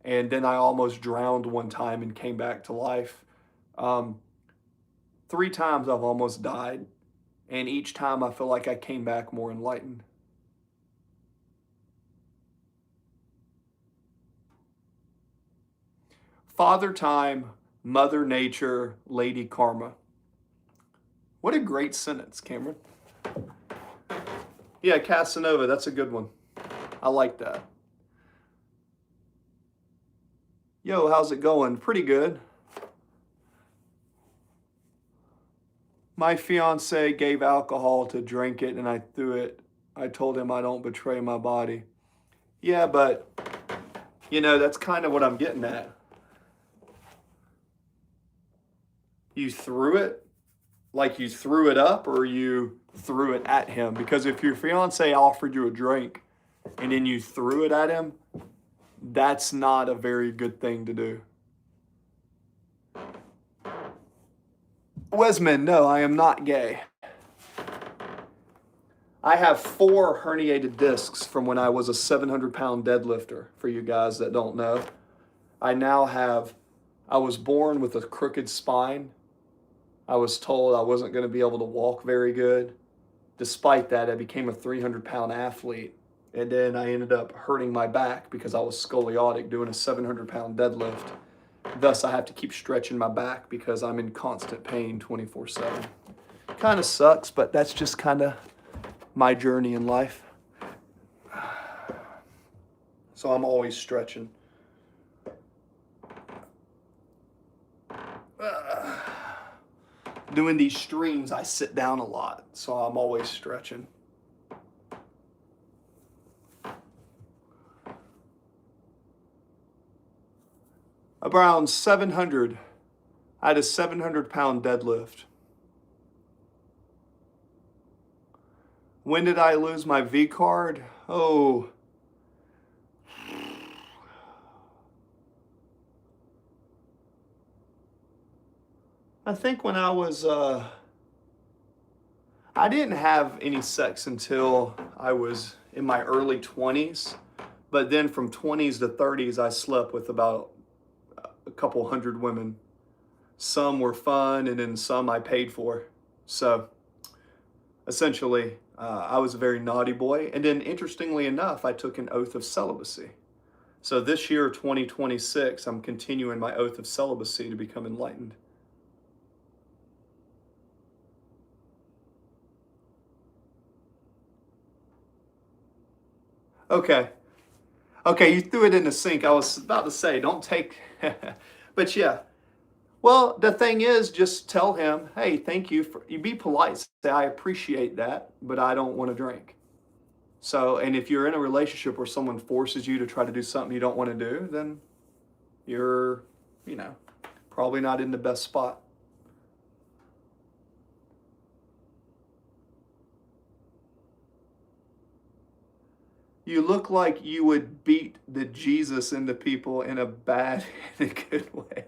and then I almost drowned one time and came back to life. 3 times I've almost died. And each time I feel like I came back more enlightened. Father Time, Mother Nature, Lady Karma. What a great sentence, Cameron. Yeah, Casanova, that's a good one. I like that. Yo, how's it going? Pretty good. My fiance gave alcohol to drink it and I threw it. I told him I don't betray my body. Yeah, but, that's kind of what I'm getting at. You threw it? Like you threw it up, or you threw it at him? Because if your fiance offered you a drink and then you threw it at him, that's not a very good thing to do. Wesman, no, I am not gay. I have 4 herniated discs from when I was a 700-pound deadlifter, for you guys that don't know. I was born with a crooked spine. I was told I wasn't going to be able to walk very good. Despite that, I became a 300-pound athlete. And then I ended up hurting my back because I was scoliotic doing a 700-pound deadlift. Thus, I have to keep stretching my back because I'm in constant pain 24/7. Kind of sucks, but that's just kind of my journey in life. So I'm always stretching. Doing these streams, I sit down a lot, so I'm always stretching. Around 700, I had a 700-pound deadlift. When did I lose my V card? Oh, I think when I was, I didn't have any sex until I was in my early 20s. But then from 20s to 30s, I slept with about a couple hundred women. Some were fun, and then some I paid for. So essentially, I was a very naughty boy. And then interestingly enough, I took an oath of celibacy. So this year, 2026, I'm continuing my oath of celibacy to become enlightened. Okay. Okay, you threw it in the sink. I was about to say, don't take, but yeah. Well, the thing is, just tell him, hey, thank you for, you be polite. Say, I appreciate that, but I don't want to drink. So, and if you're in a relationship where someone forces you to try to do something you don't want to do, then you're, probably not in the best spot. You look like you would beat the Jesus into people in a bad and a good way.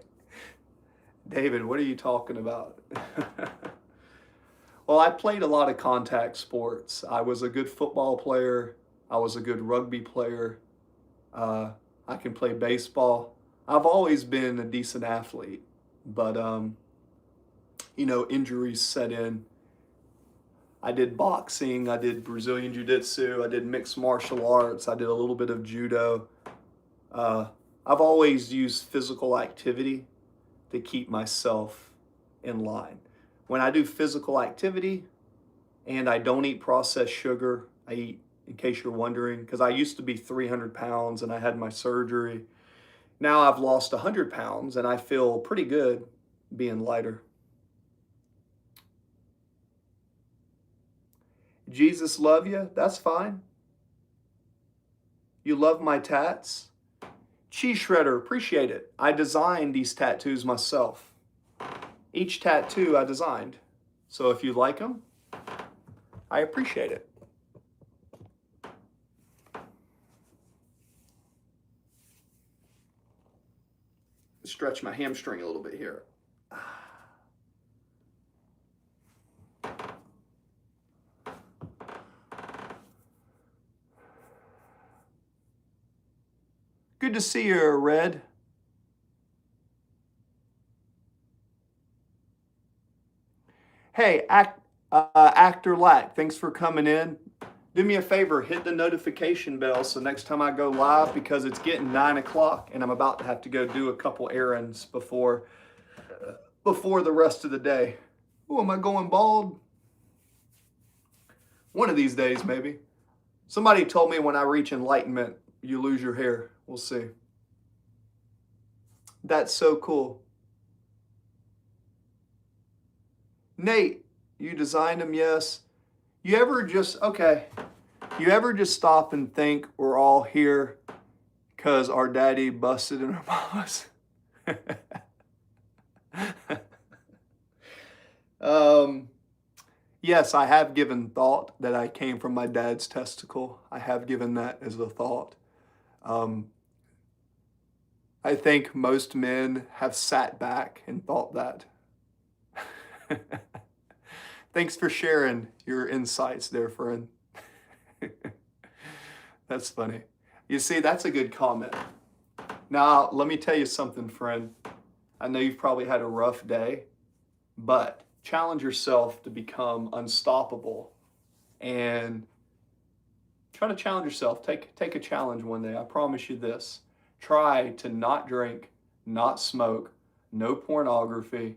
David, what are you talking about? Well, I played a lot of contact sports. I was a good football player. I was a good rugby player. I can play baseball. I've always been a decent athlete, but injuries set in. I did boxing, I did Brazilian Jiu-Jitsu, I did mixed martial arts, I did a little bit of judo. I've always used physical activity to keep myself in line. When I do physical activity and I don't eat processed sugar, I eat, in case you're wondering, because I used to be 300 pounds and I had my surgery. Now I've lost 100 pounds and I feel pretty good being lighter. Jesus love you, that's fine. You love my tats? Cheese Shredder, appreciate it. I designed these tattoos myself. Each tattoo I designed. So if you like them, I appreciate it. Stretch my hamstring a little bit here. Good to see you, Red. Hey, Actor Lack, thanks for coming in. Do me a favor, hit the notification bell so next time I go live, because it's getting 9 o'clock and I'm about to have to go do a couple errands before the rest of the day. Oh, am I going bald? One of these days, maybe. Somebody told me when I reach enlightenment, you lose your hair. We'll see. That's so cool. Nate, you designed them, yes. You ever just stop and think we're all here because our daddy busted in our mamas? Yes, I have given thought that I came from my dad's testicle. I have given that as a thought. Um, I think most men have sat back and thought that. Thanks for sharing your insights there, friend. That's funny. You see, that's a good comment. Now, let me tell you something, friend. I know you've probably had a rough day, but challenge yourself to become unstoppable and try to challenge yourself. Take a challenge one day. I promise you this. Try to not drink, not smoke, no pornography,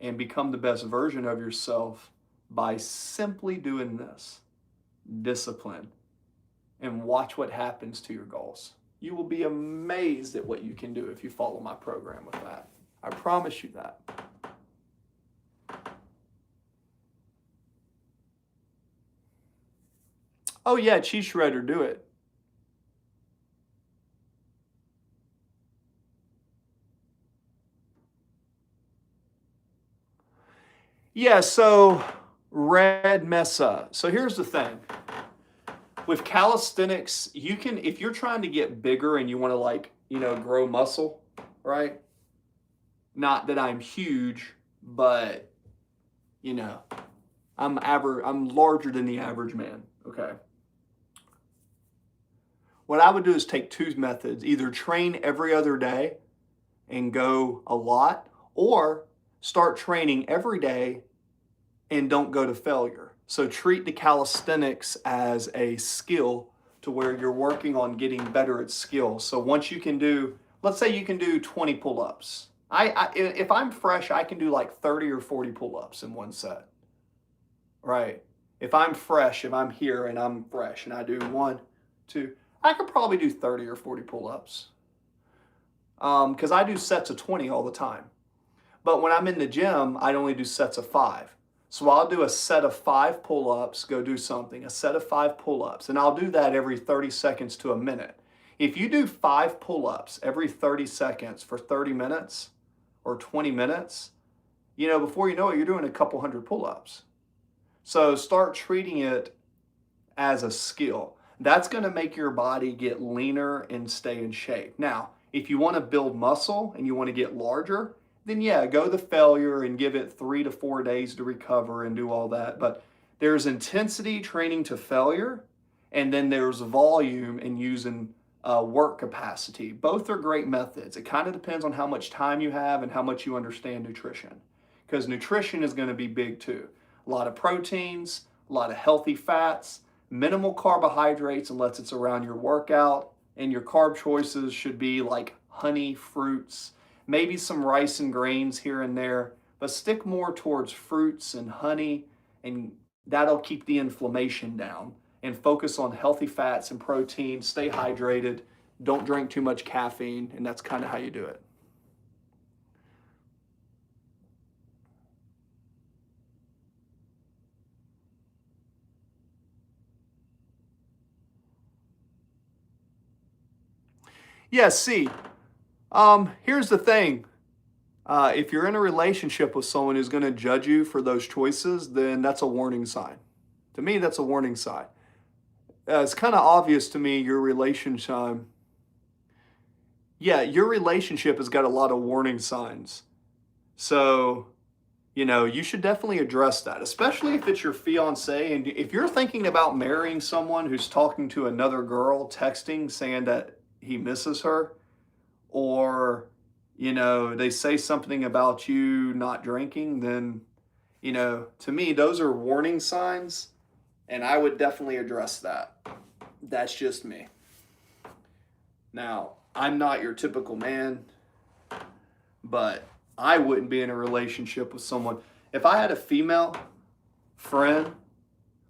and become the best version of yourself by simply doing this. Discipline. And watch what happens to your goals. You will be amazed at what you can do if you follow my program with that. I promise you that. Oh yeah, cheese shredder, do it. Yeah, so Red Mesa. So here's the thing. With calisthenics, you can, if you're trying to get bigger and you want to like, grow muscle, right? Not that I'm huge, but I'm larger than the average man, okay? What I would do is take two methods, either train every other day and go a lot, or start training every day and don't go to failure. So treat the calisthenics as a skill to where you're working on getting better at skills. So once you can do, let's say you can do 20 pull-ups. If I'm fresh, I can do like 30 or 40 pull-ups in one set, right? If I'm fresh, if I'm here and I'm fresh and I do 1, 2, I could probably do 30 or 40 pull-ups because I do sets of 20 all the time. But when I'm in the gym, I'd only do sets of 5. So I'll do a set of 5 pull-ups, go do something, a set of 5 pull-ups, and I'll do that every 30 seconds to a minute. If you do 5 pull-ups every 30 seconds for 30 minutes or 20 minutes, before you know it, you're doing a couple hundred pull-ups. So start treating it as a skill. That's going to make your body get leaner and stay in shape. Now, if you want to build muscle and you want to get larger, then yeah, go the failure and give it 3 to 4 days to recover and do all that. But there's intensity training to failure, and then there's volume and using work capacity. Both are great methods. It kind of depends on how much time you have and how much you understand nutrition, because nutrition is going to be big too. A lot of proteins, a lot of healthy fats, minimal carbohydrates unless it's around your workout, and your carb choices should be like honey, fruits, maybe some rice and grains here and there, but stick more towards fruits and honey, and that'll keep the inflammation down. And focus on healthy fats and protein, stay hydrated, don't drink too much caffeine, and that's kind of how you do it. Yeah, see, here's the thing. If you're in a relationship with someone who's going to judge you for those choices, then that's a warning sign. To me, that's a warning sign. It's kind of obvious to me your relationship. Yeah, your relationship has got a lot of warning signs. So, you should definitely address that, especially if it's your fiance. And if you're thinking about marrying someone who's talking to another girl, texting, saying that he misses her, or they say something about you not drinking, then to me those are warning signs, and I would definitely address that. That's just me. Now, I'm not your typical man, but I wouldn't be in a relationship with someone if I had a female friend.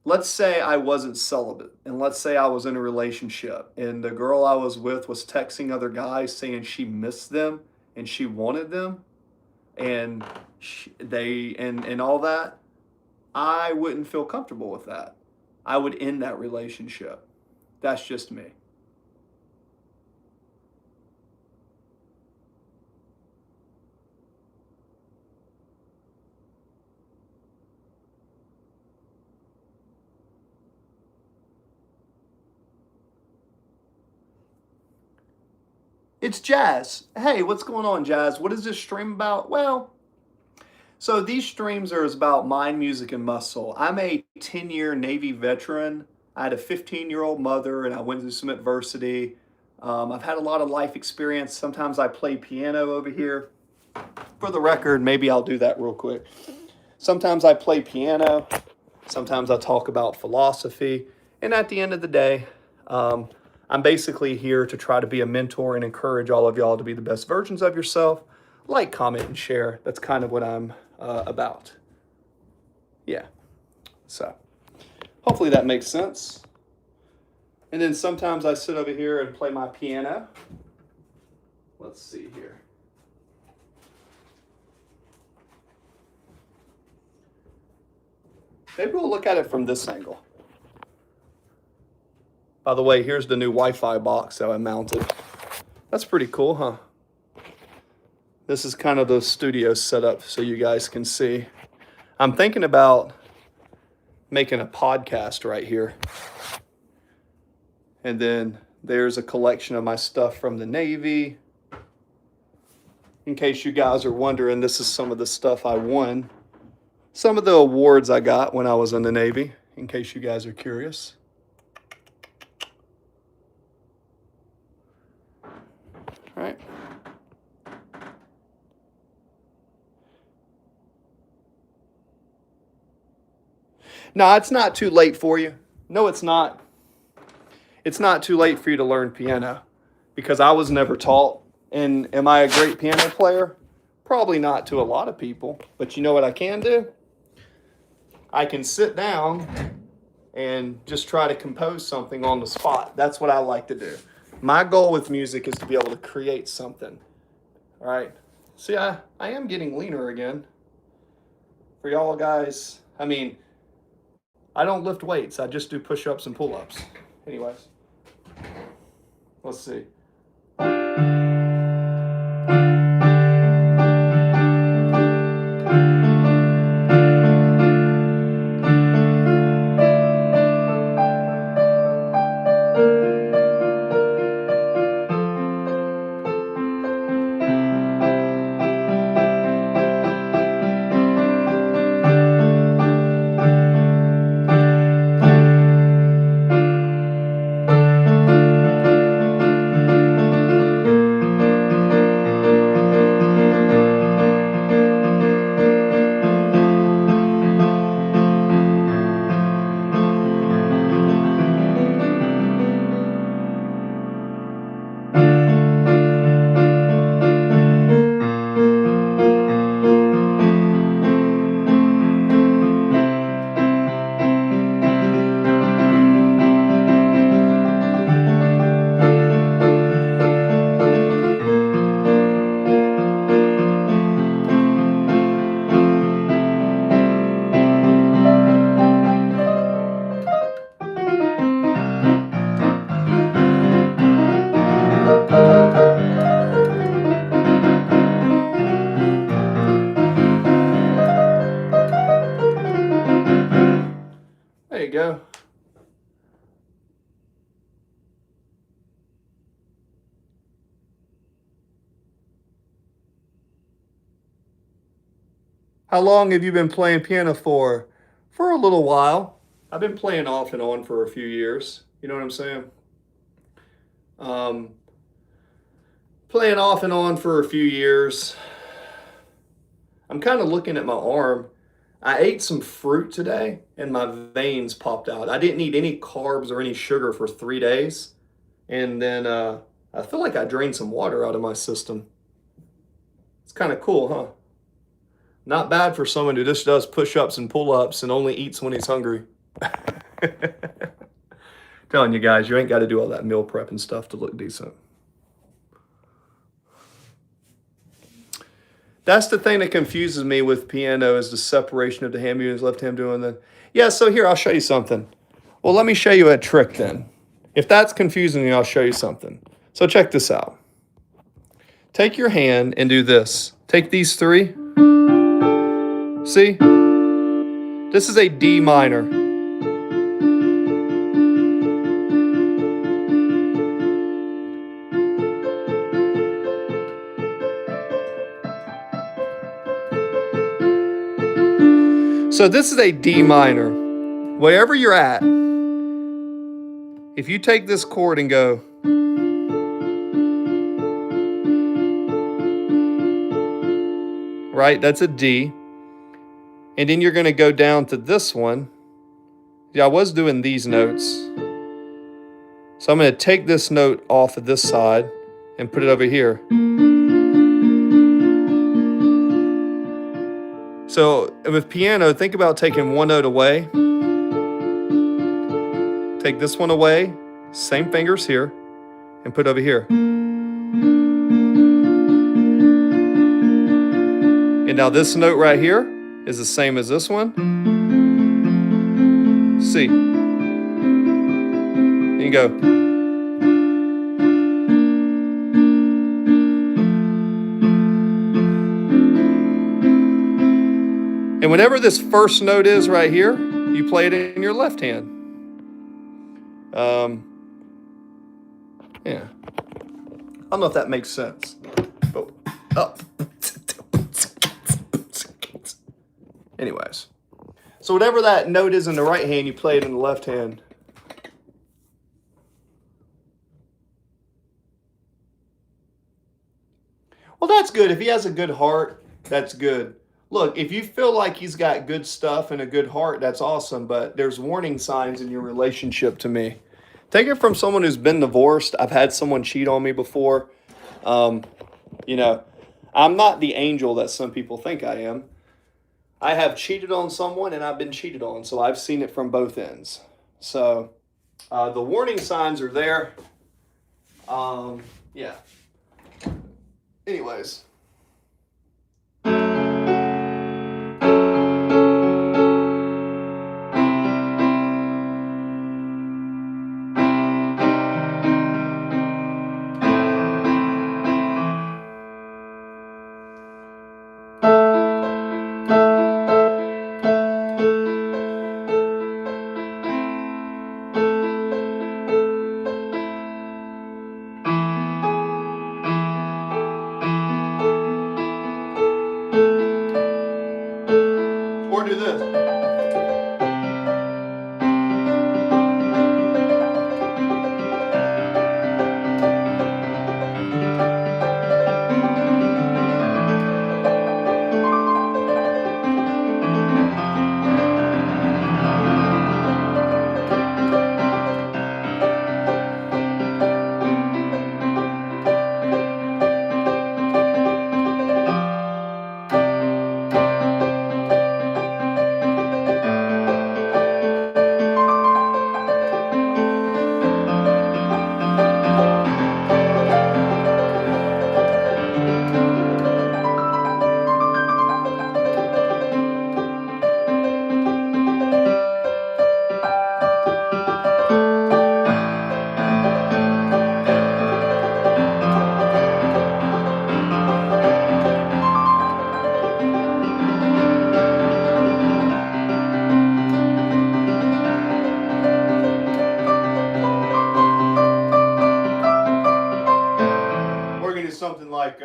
Let's say I wasn't celibate, and let's say I was in a relationship, and the girl I was with was texting other guys saying she missed them and she wanted them, and and all that. I wouldn't feel comfortable with that. I would end that relationship. That's just me. It's Jazz. Hey, what's going on, Jazz? What is this stream about? Well, so these streams are about mind, music, and muscle. I'm a 10-year Navy veteran. I had a 15-year-old mother, and I went through some adversity. I've had a lot of life experience. Sometimes I play piano over here. For the record, maybe I'll do that real quick. Sometimes I play piano. Sometimes I talk about philosophy. And at the end of the day, I'm basically here to try to be a mentor and encourage all of y'all to be the best versions of yourself. Like, comment, and share. That's kind of what I'm about. Yeah. So hopefully that makes sense. And then sometimes I sit over here and play my piano. Let's see here. Maybe we'll look at it from this angle. By the way, here's the new Wi-Fi box that I mounted. That's pretty cool, huh? This is kind of the studio setup so you guys can see. I'm thinking about making a podcast right here. And then there's a collection of my stuff from the Navy. In case you guys are wondering, this is some of the stuff I won. Some of the awards I got when I was in the Navy, in case you guys are curious. All right. No, it's not too late for you. No, it's not. It's not too late for you to learn piano because I was never taught. And am I a great piano player? Probably not to a lot of people. But you know what I can do? I can sit down and just try to compose something on the spot. That's what I like to do. My goal with music is to be able to create something. All right. See, I am getting leaner again. For y'all guys, I mean, I don't lift weights. I just do push-ups and pull-ups. Anyways, let's see. There you go. How long have you been playing piano for? For a little while. I've been playing off and on for a few years. You know what I'm saying? Playing off and on for a few years. I'm kind of looking at my arm. I ate some fruit today and my veins popped out. I didn't eat any carbs or any sugar for 3 days. And then I feel like I drained some water out of my system. It's kind of cool, huh? Not bad for someone who just does push-ups and pull-ups and only eats when he's hungry. Telling you guys, you ain't got to do all that meal prep and stuff to look decent. That's the thing that confuses me with piano is the separation of the hand movements, left hand doing the... Yeah, so here, I'll show you something. Well, let me show you a trick then. If that's confusing you, I'll show you something. So check this out. Take your hand and do this. Take these three. See? This is a D minor. So this is a D minor. Wherever you're at, if you take this chord and go, right, that's a D. And then you're going to go down to this one. Yeah, I was doing these notes. So I'm going to take this note off of this side and put it over here. So with piano, think about taking one note away. Take this one away, same fingers here, and put it over here. And now this note right here is the same as this one. C. And you go. And whenever this first note is right here, you play it in your left hand. Yeah. I don't know if that makes sense. But, anyways. So whatever that note is in the right hand, you play it in the left hand. Well, that's good. If he has a good heart, that's good. Look, if you feel like he's got good stuff and a good heart, that's awesome. But there's warning signs in your relationship to me. Take it from someone who's been divorced. I've had someone cheat on me before. You know, I'm not the angel that some people think I am. I have cheated on someone and I've been cheated on. So I've seen it from both ends. So the warning signs are there. Yeah. Anyways. Or do this. We're going to do something like...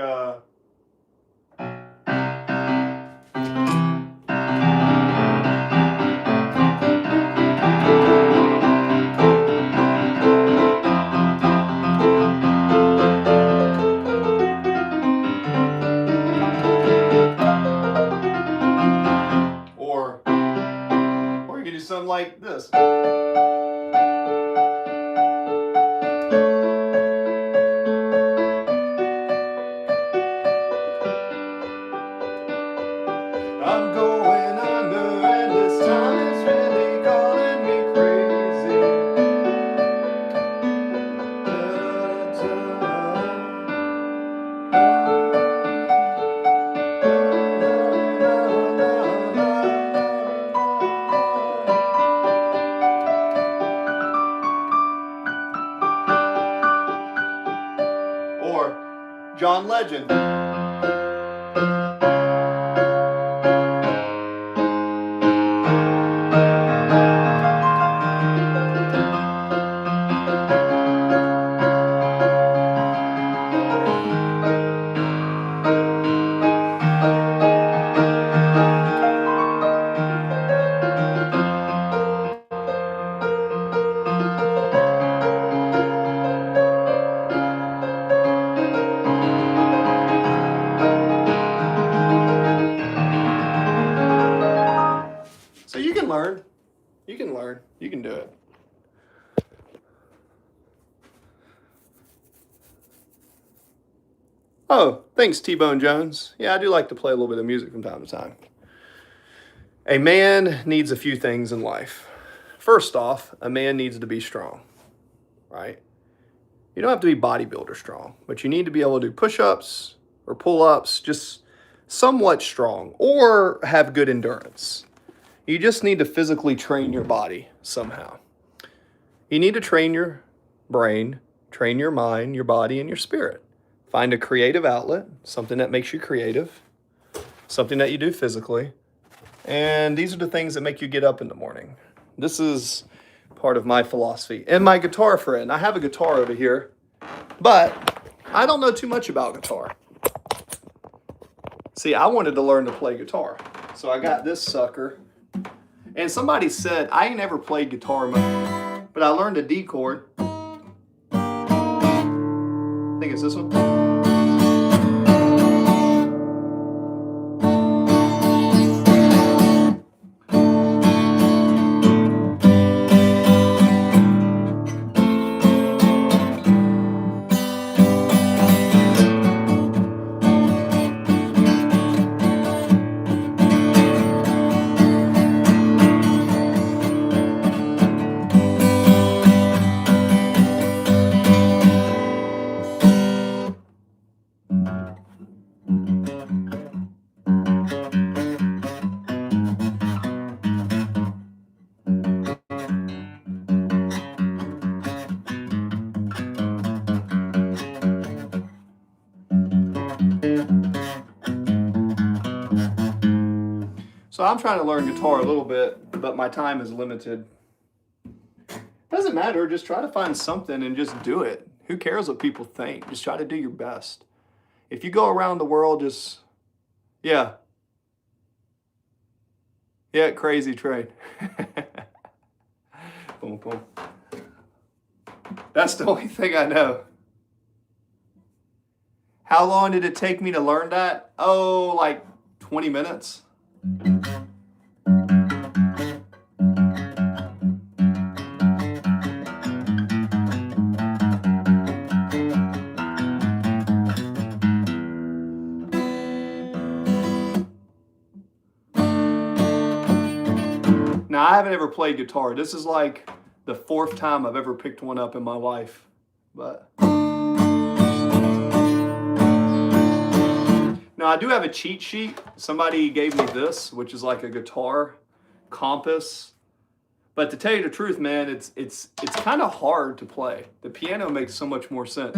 Or you can do something like this. I'm going under and this time is really calling me crazy. Or John Legend. You can learn. You can do it. Oh, thanks, T-Bone Jones. Yeah, I do like to play a little bit of music from time to time. A man needs a few things in life. First off, a man needs to be strong, right? You don't have to be bodybuilder strong, but you need to be able to do push-ups or pull-ups, just somewhat strong, or have good endurance. You just need to physically train your body somehow. You need to train your brain, train your mind, your body, and your spirit. Find a creative outlet, something that makes you creative, something that you do physically. And these are the things that make you get up in the morning. This is part of my philosophy. And my guitar friend, I have a guitar over here, but I don't know too much about guitar. See, I wanted to learn to play guitar. So I got this sucker. And somebody said, I ain't never played guitar much, but I learned a D chord. I think it's this one. So I'm trying to learn guitar a little bit, but my time is limited. Doesn't matter, just try to find something and just do it. Who cares what people think? Just try to do your best. If you go around the world, just, yeah, crazy train. Boom, boom. That's the only thing I know. How long did it take me to learn that? Oh, like 20 minutes. Now, I haven't ever played guitar. This is like the 4th time I've ever picked one up in my life. But now I do have a cheat sheet. Somebody gave me this, which is like a guitar compass. But to tell you the truth, man, it's kind of hard to play. The piano makes so much more sense.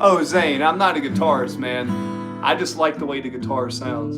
Oh, Zane, I'm not a guitarist, man. I just like the way the guitar sounds.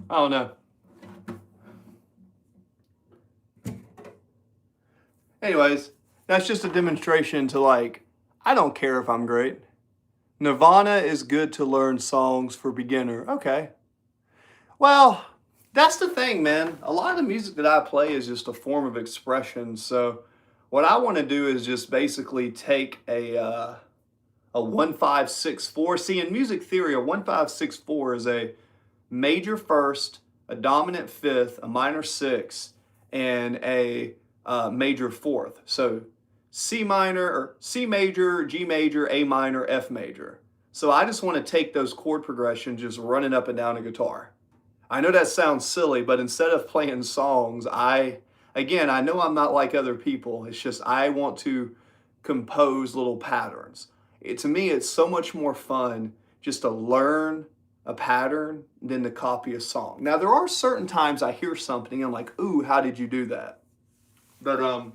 I don't know. Anyways, that's just a demonstration to like, I don't care if I'm great. Nirvana is good to learn songs for beginner. Okay. Well, that's the thing, man. A lot of the music that I play is just a form of expression. So what I want to do is just basically take a a 1-5-6-4. See, in music theory, a 1-5-6-4 is a major first, a dominant fifth, a minor sixth, and a major fourth. So C minor, or C major, G major, A minor, F major. So I just want to take those chord progressions, just running up and down a guitar. I know that sounds silly, but instead of playing songs, I know I'm not like other people. It's just I want to compose little patterns. To me, it's so much more fun just to learn a pattern than to copy a song. Now, there are certain times I hear something, I'm like, ooh, how did you do that? But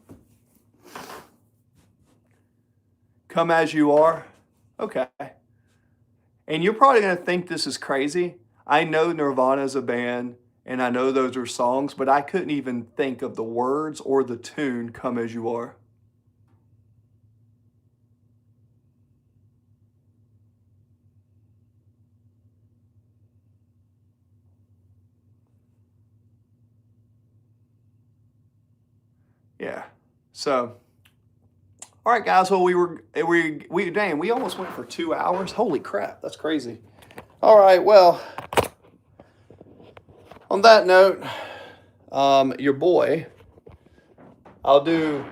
Come As You Are, okay. And you're probably going to think this is crazy. I know Nirvana is a band, and I know those are songs, but I couldn't even think of the words or the tune, Come As You Are. Yeah. So, all right, guys. Well, we almost went for 2 hours. Holy crap, that's crazy. All right. Well, on that note, your boy, I'll do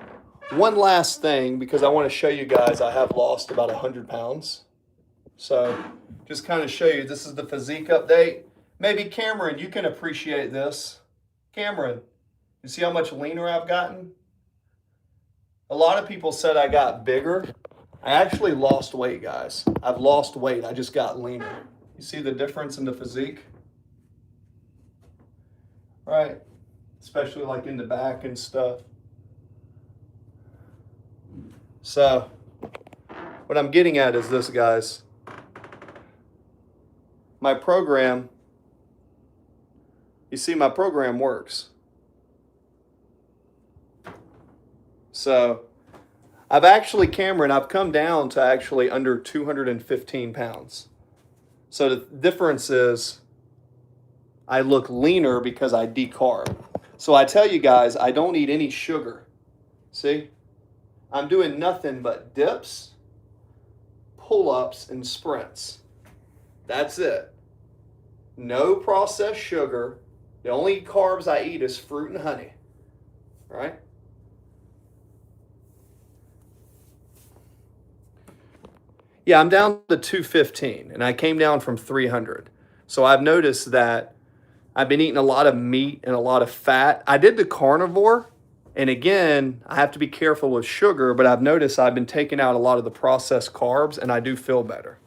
one last thing because I want to show you guys I have lost about 100 pounds. So, just kind of show you. This is the physique update. Maybe Cameron, you can appreciate this. Cameron, you see how much leaner I've gotten? A lot of people said I got bigger. I actually lost weight, guys. I've lost weight. I just got leaner. You see the difference in the physique? Right? Especially like in the back and stuff. So, what I'm getting at is this, guys. My program, you see, my program works. So I've come down to actually under 215 pounds. So the difference is I look leaner because I decarb. So I tell you guys, I don't eat any sugar. See? I'm doing nothing but dips, pull-ups, and sprints. That's it. No processed sugar. The only carbs I eat is fruit and honey. Right? Yeah, I'm down to 215, and I came down from 300. So I've noticed that I've been eating a lot of meat and a lot of fat. I did the carnivore, and again, I have to be careful with sugar, but I've noticed I've been taking out a lot of the processed carbs, and I do feel better.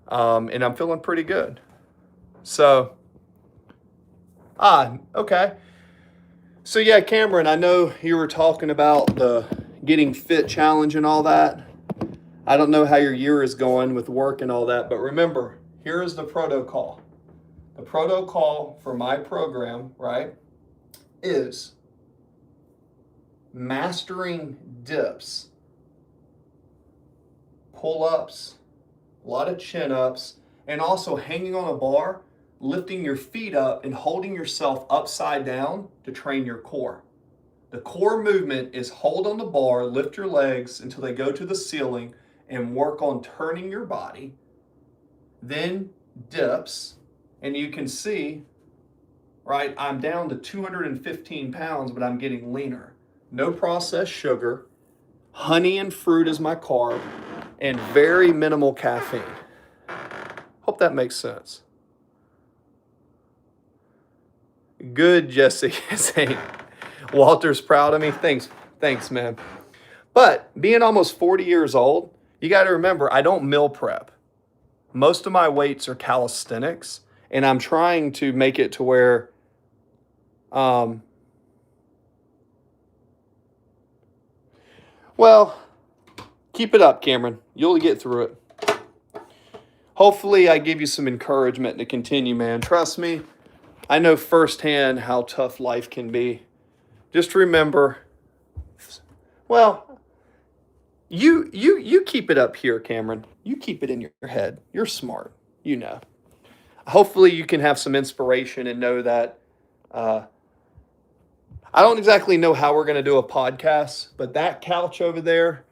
And I'm feeling pretty good. So, okay. So yeah, Cameron, I know you were talking about the getting fit challenge and all that. I don't know how your year is going with work and all that, but remember, here is the protocol. The protocol for my program, right, is mastering dips, pull-ups, a lot of chin-ups, and also hanging on a bar, lifting your feet up and holding yourself upside down to train your core. The core movement is hold on the bar, lift your legs until they go to the ceiling, and work on turning your body, then dips, and you can see, right, I'm down to 215 pounds, but I'm getting leaner. No processed sugar, honey and fruit is my carb, and very minimal caffeine. Hope that makes sense. Good, Jesse. Saying Walter's proud of me. Thanks, man. But being almost 40 years old, you got to remember, I don't meal prep. Most of my weights are calisthenics, and I'm trying to make it to where well, keep it up, Cameron. You'll get through it. Hopefully, I give you some encouragement to continue, man. Trust me, I know firsthand how tough life can be. Just remember, well, you keep it up here, Cameron. You keep it in your head. You're smart. You know. Hopefully you can have some inspiration and know that I don't exactly know how we're going to do a podcast, but that couch over there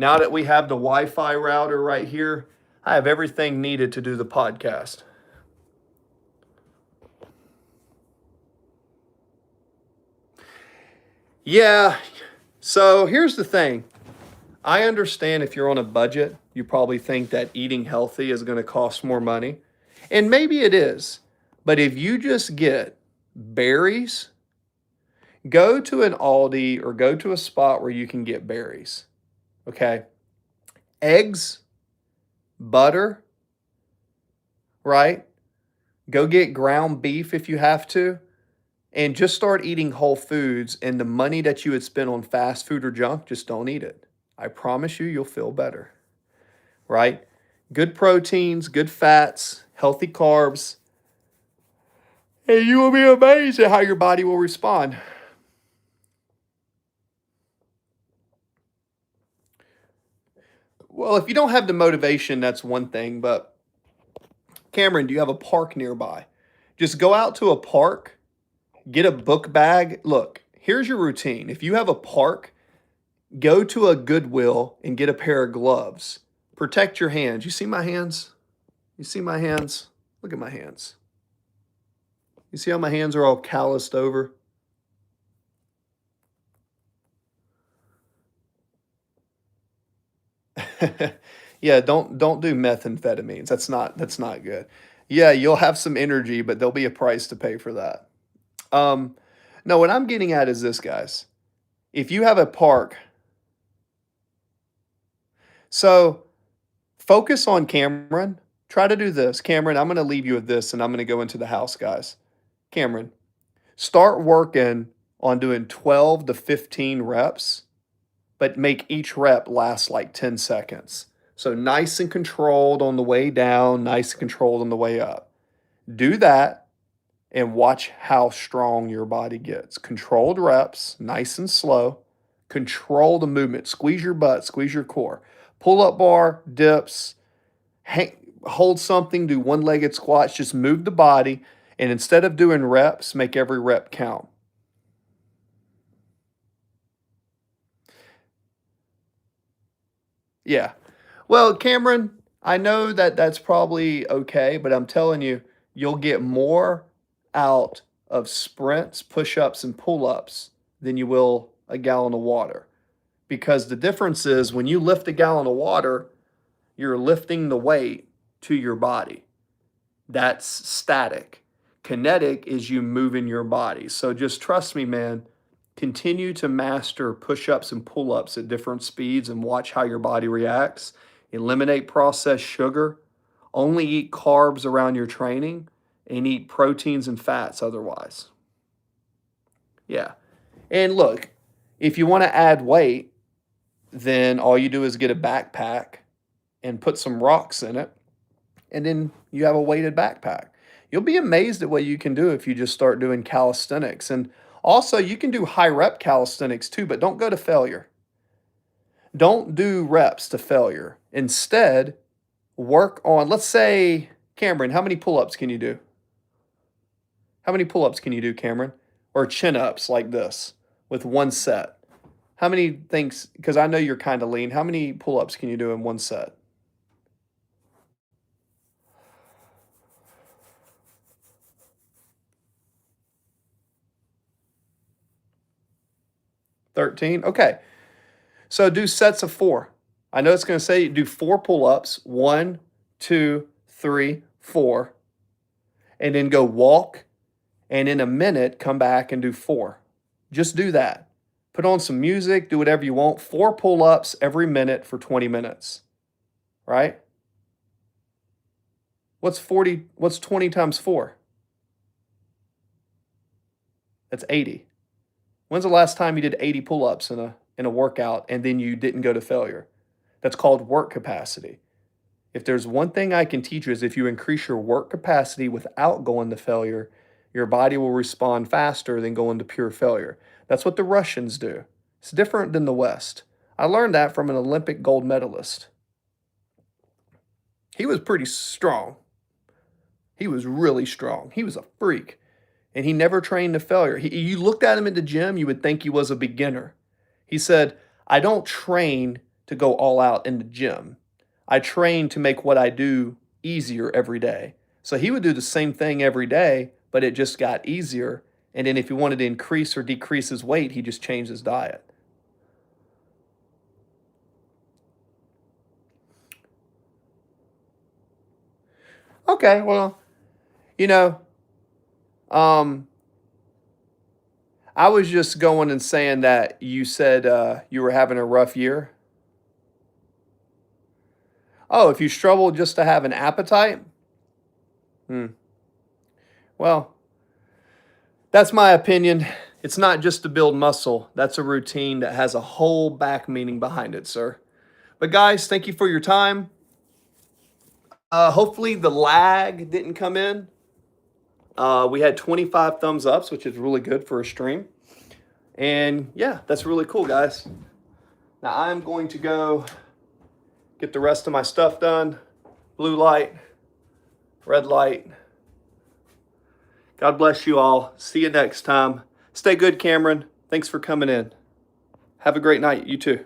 Now that we have the Wi-Fi router right here, I have everything needed to do the podcast. Yeah, so here's the thing. I understand if you're on a budget, you probably think that eating healthy is going to cost more money. And maybe it is. But if you just get berries, go to an Aldi or go to a spot where you can get berries. Okay? Eggs, butter, right? Go get ground beef if you have to. And just start eating whole foods, and the money that you would spend on fast food or junk, just don't eat it. I promise you, you'll feel better, right? Good proteins, good fats, healthy carbs, and you will be amazed at how your body will respond. Well, if you don't have the motivation, that's one thing, but Cameron, do you have a park nearby? Just go out to a park, get a book bag. Look, here's your routine. If you have a park, go to a Goodwill and get a pair of gloves. Protect your hands. You see my hands? You see my hands? Look at my hands. You see how my hands are all calloused over? Yeah, don't do methamphetamines. That's not good. Yeah, you'll have some energy, but there'll be a price to pay for that. Um, no, what I'm getting at is this, guys. If you have a park, so focus on Cameron. Try to do this. Cameron, I'm going to leave you with this and I'm going to go into the house, guys. Cameron, start working on doing 12 to 15 reps, but make each rep last like 10 seconds. So nice and controlled on the way down, nice and controlled on the way up. Do that and watch how strong your body gets. Controlled reps, nice and slow. Control the movement. Squeeze your butt, squeeze your core. Pull up bar, dips, hold something, do one-legged squats, just move the body. And instead of doing reps, make every rep count. Yeah. Well, Cameron, I know that that's probably okay, but I'm telling you, you'll get more out of sprints, push-ups, and pull-ups than you will a gallon of water. Because the difference is when you lift a gallon of water, you're lifting the weight to your body. That's static. Kinetic is you moving your body. So just trust me, man. Continue to master push-ups and pull-ups at different speeds and watch how your body reacts. Eliminate processed sugar. Only eat carbs around your training and eat proteins and fats otherwise. Yeah. And look, if you want to add weight, then all you do is get a backpack and put some rocks in it, and then you have a weighted backpack. You'll be amazed at what you can do if you just start doing calisthenics. And also, you can do high rep calisthenics too, but don't go to failure. Don't do reps to failure. Instead, work on, let's say, Cameron, how many pull-ups can you do? How many pull-ups can you do, Cameron? Or chin-ups like this with one set? How many things, because I know you're kind of lean, how many pull-ups can you do in one set? $13? Okay. So do sets of 4. I know it's going to say do 4 pull-ups. 1, 2, 3, 4. And then go walk. And in a minute, come back and do 4. Just do that. Put on some music. Do whatever you want. 4 pull-ups every minute for 20 minutes. Right? What's 20 times 4? That's 80. When's the last time you did 80 pull-ups in a workout and then you didn't go to failure? That's called work capacity. If there's one thing I can teach you is if you increase your work capacity without going to failure, your body will respond faster than going to pure failure. That's what the Russians do. It's different than the West. I learned that from an Olympic gold medalist. He was pretty strong. He was really strong. He was a freak. And he never trained to failure. You looked at him at the gym, you would think he was a beginner. He said, I don't train to go all out in the gym. I train to make what I do easier every day. So he would do the same thing every day, but it just got easier. And then if he wanted to increase or decrease his weight, he just changed his diet. Okay, well, you know, um, I was just going and saying that you said you were having a rough year. Oh, if you struggle just to have an appetite? Hmm. Well, that's my opinion. It's not just to build muscle. That's a routine that has a whole back meaning behind it, sir. But guys, thank you for your time. Hopefully the lag didn't come in. We had 25 thumbs ups, which is really good for a stream. And yeah, that's really cool, guys. Now I'm going to go get the rest of my stuff done. Blue light, red light. God bless you all. See you next time. Stay good, Cameron. Thanks for coming in. Have a great night. You too.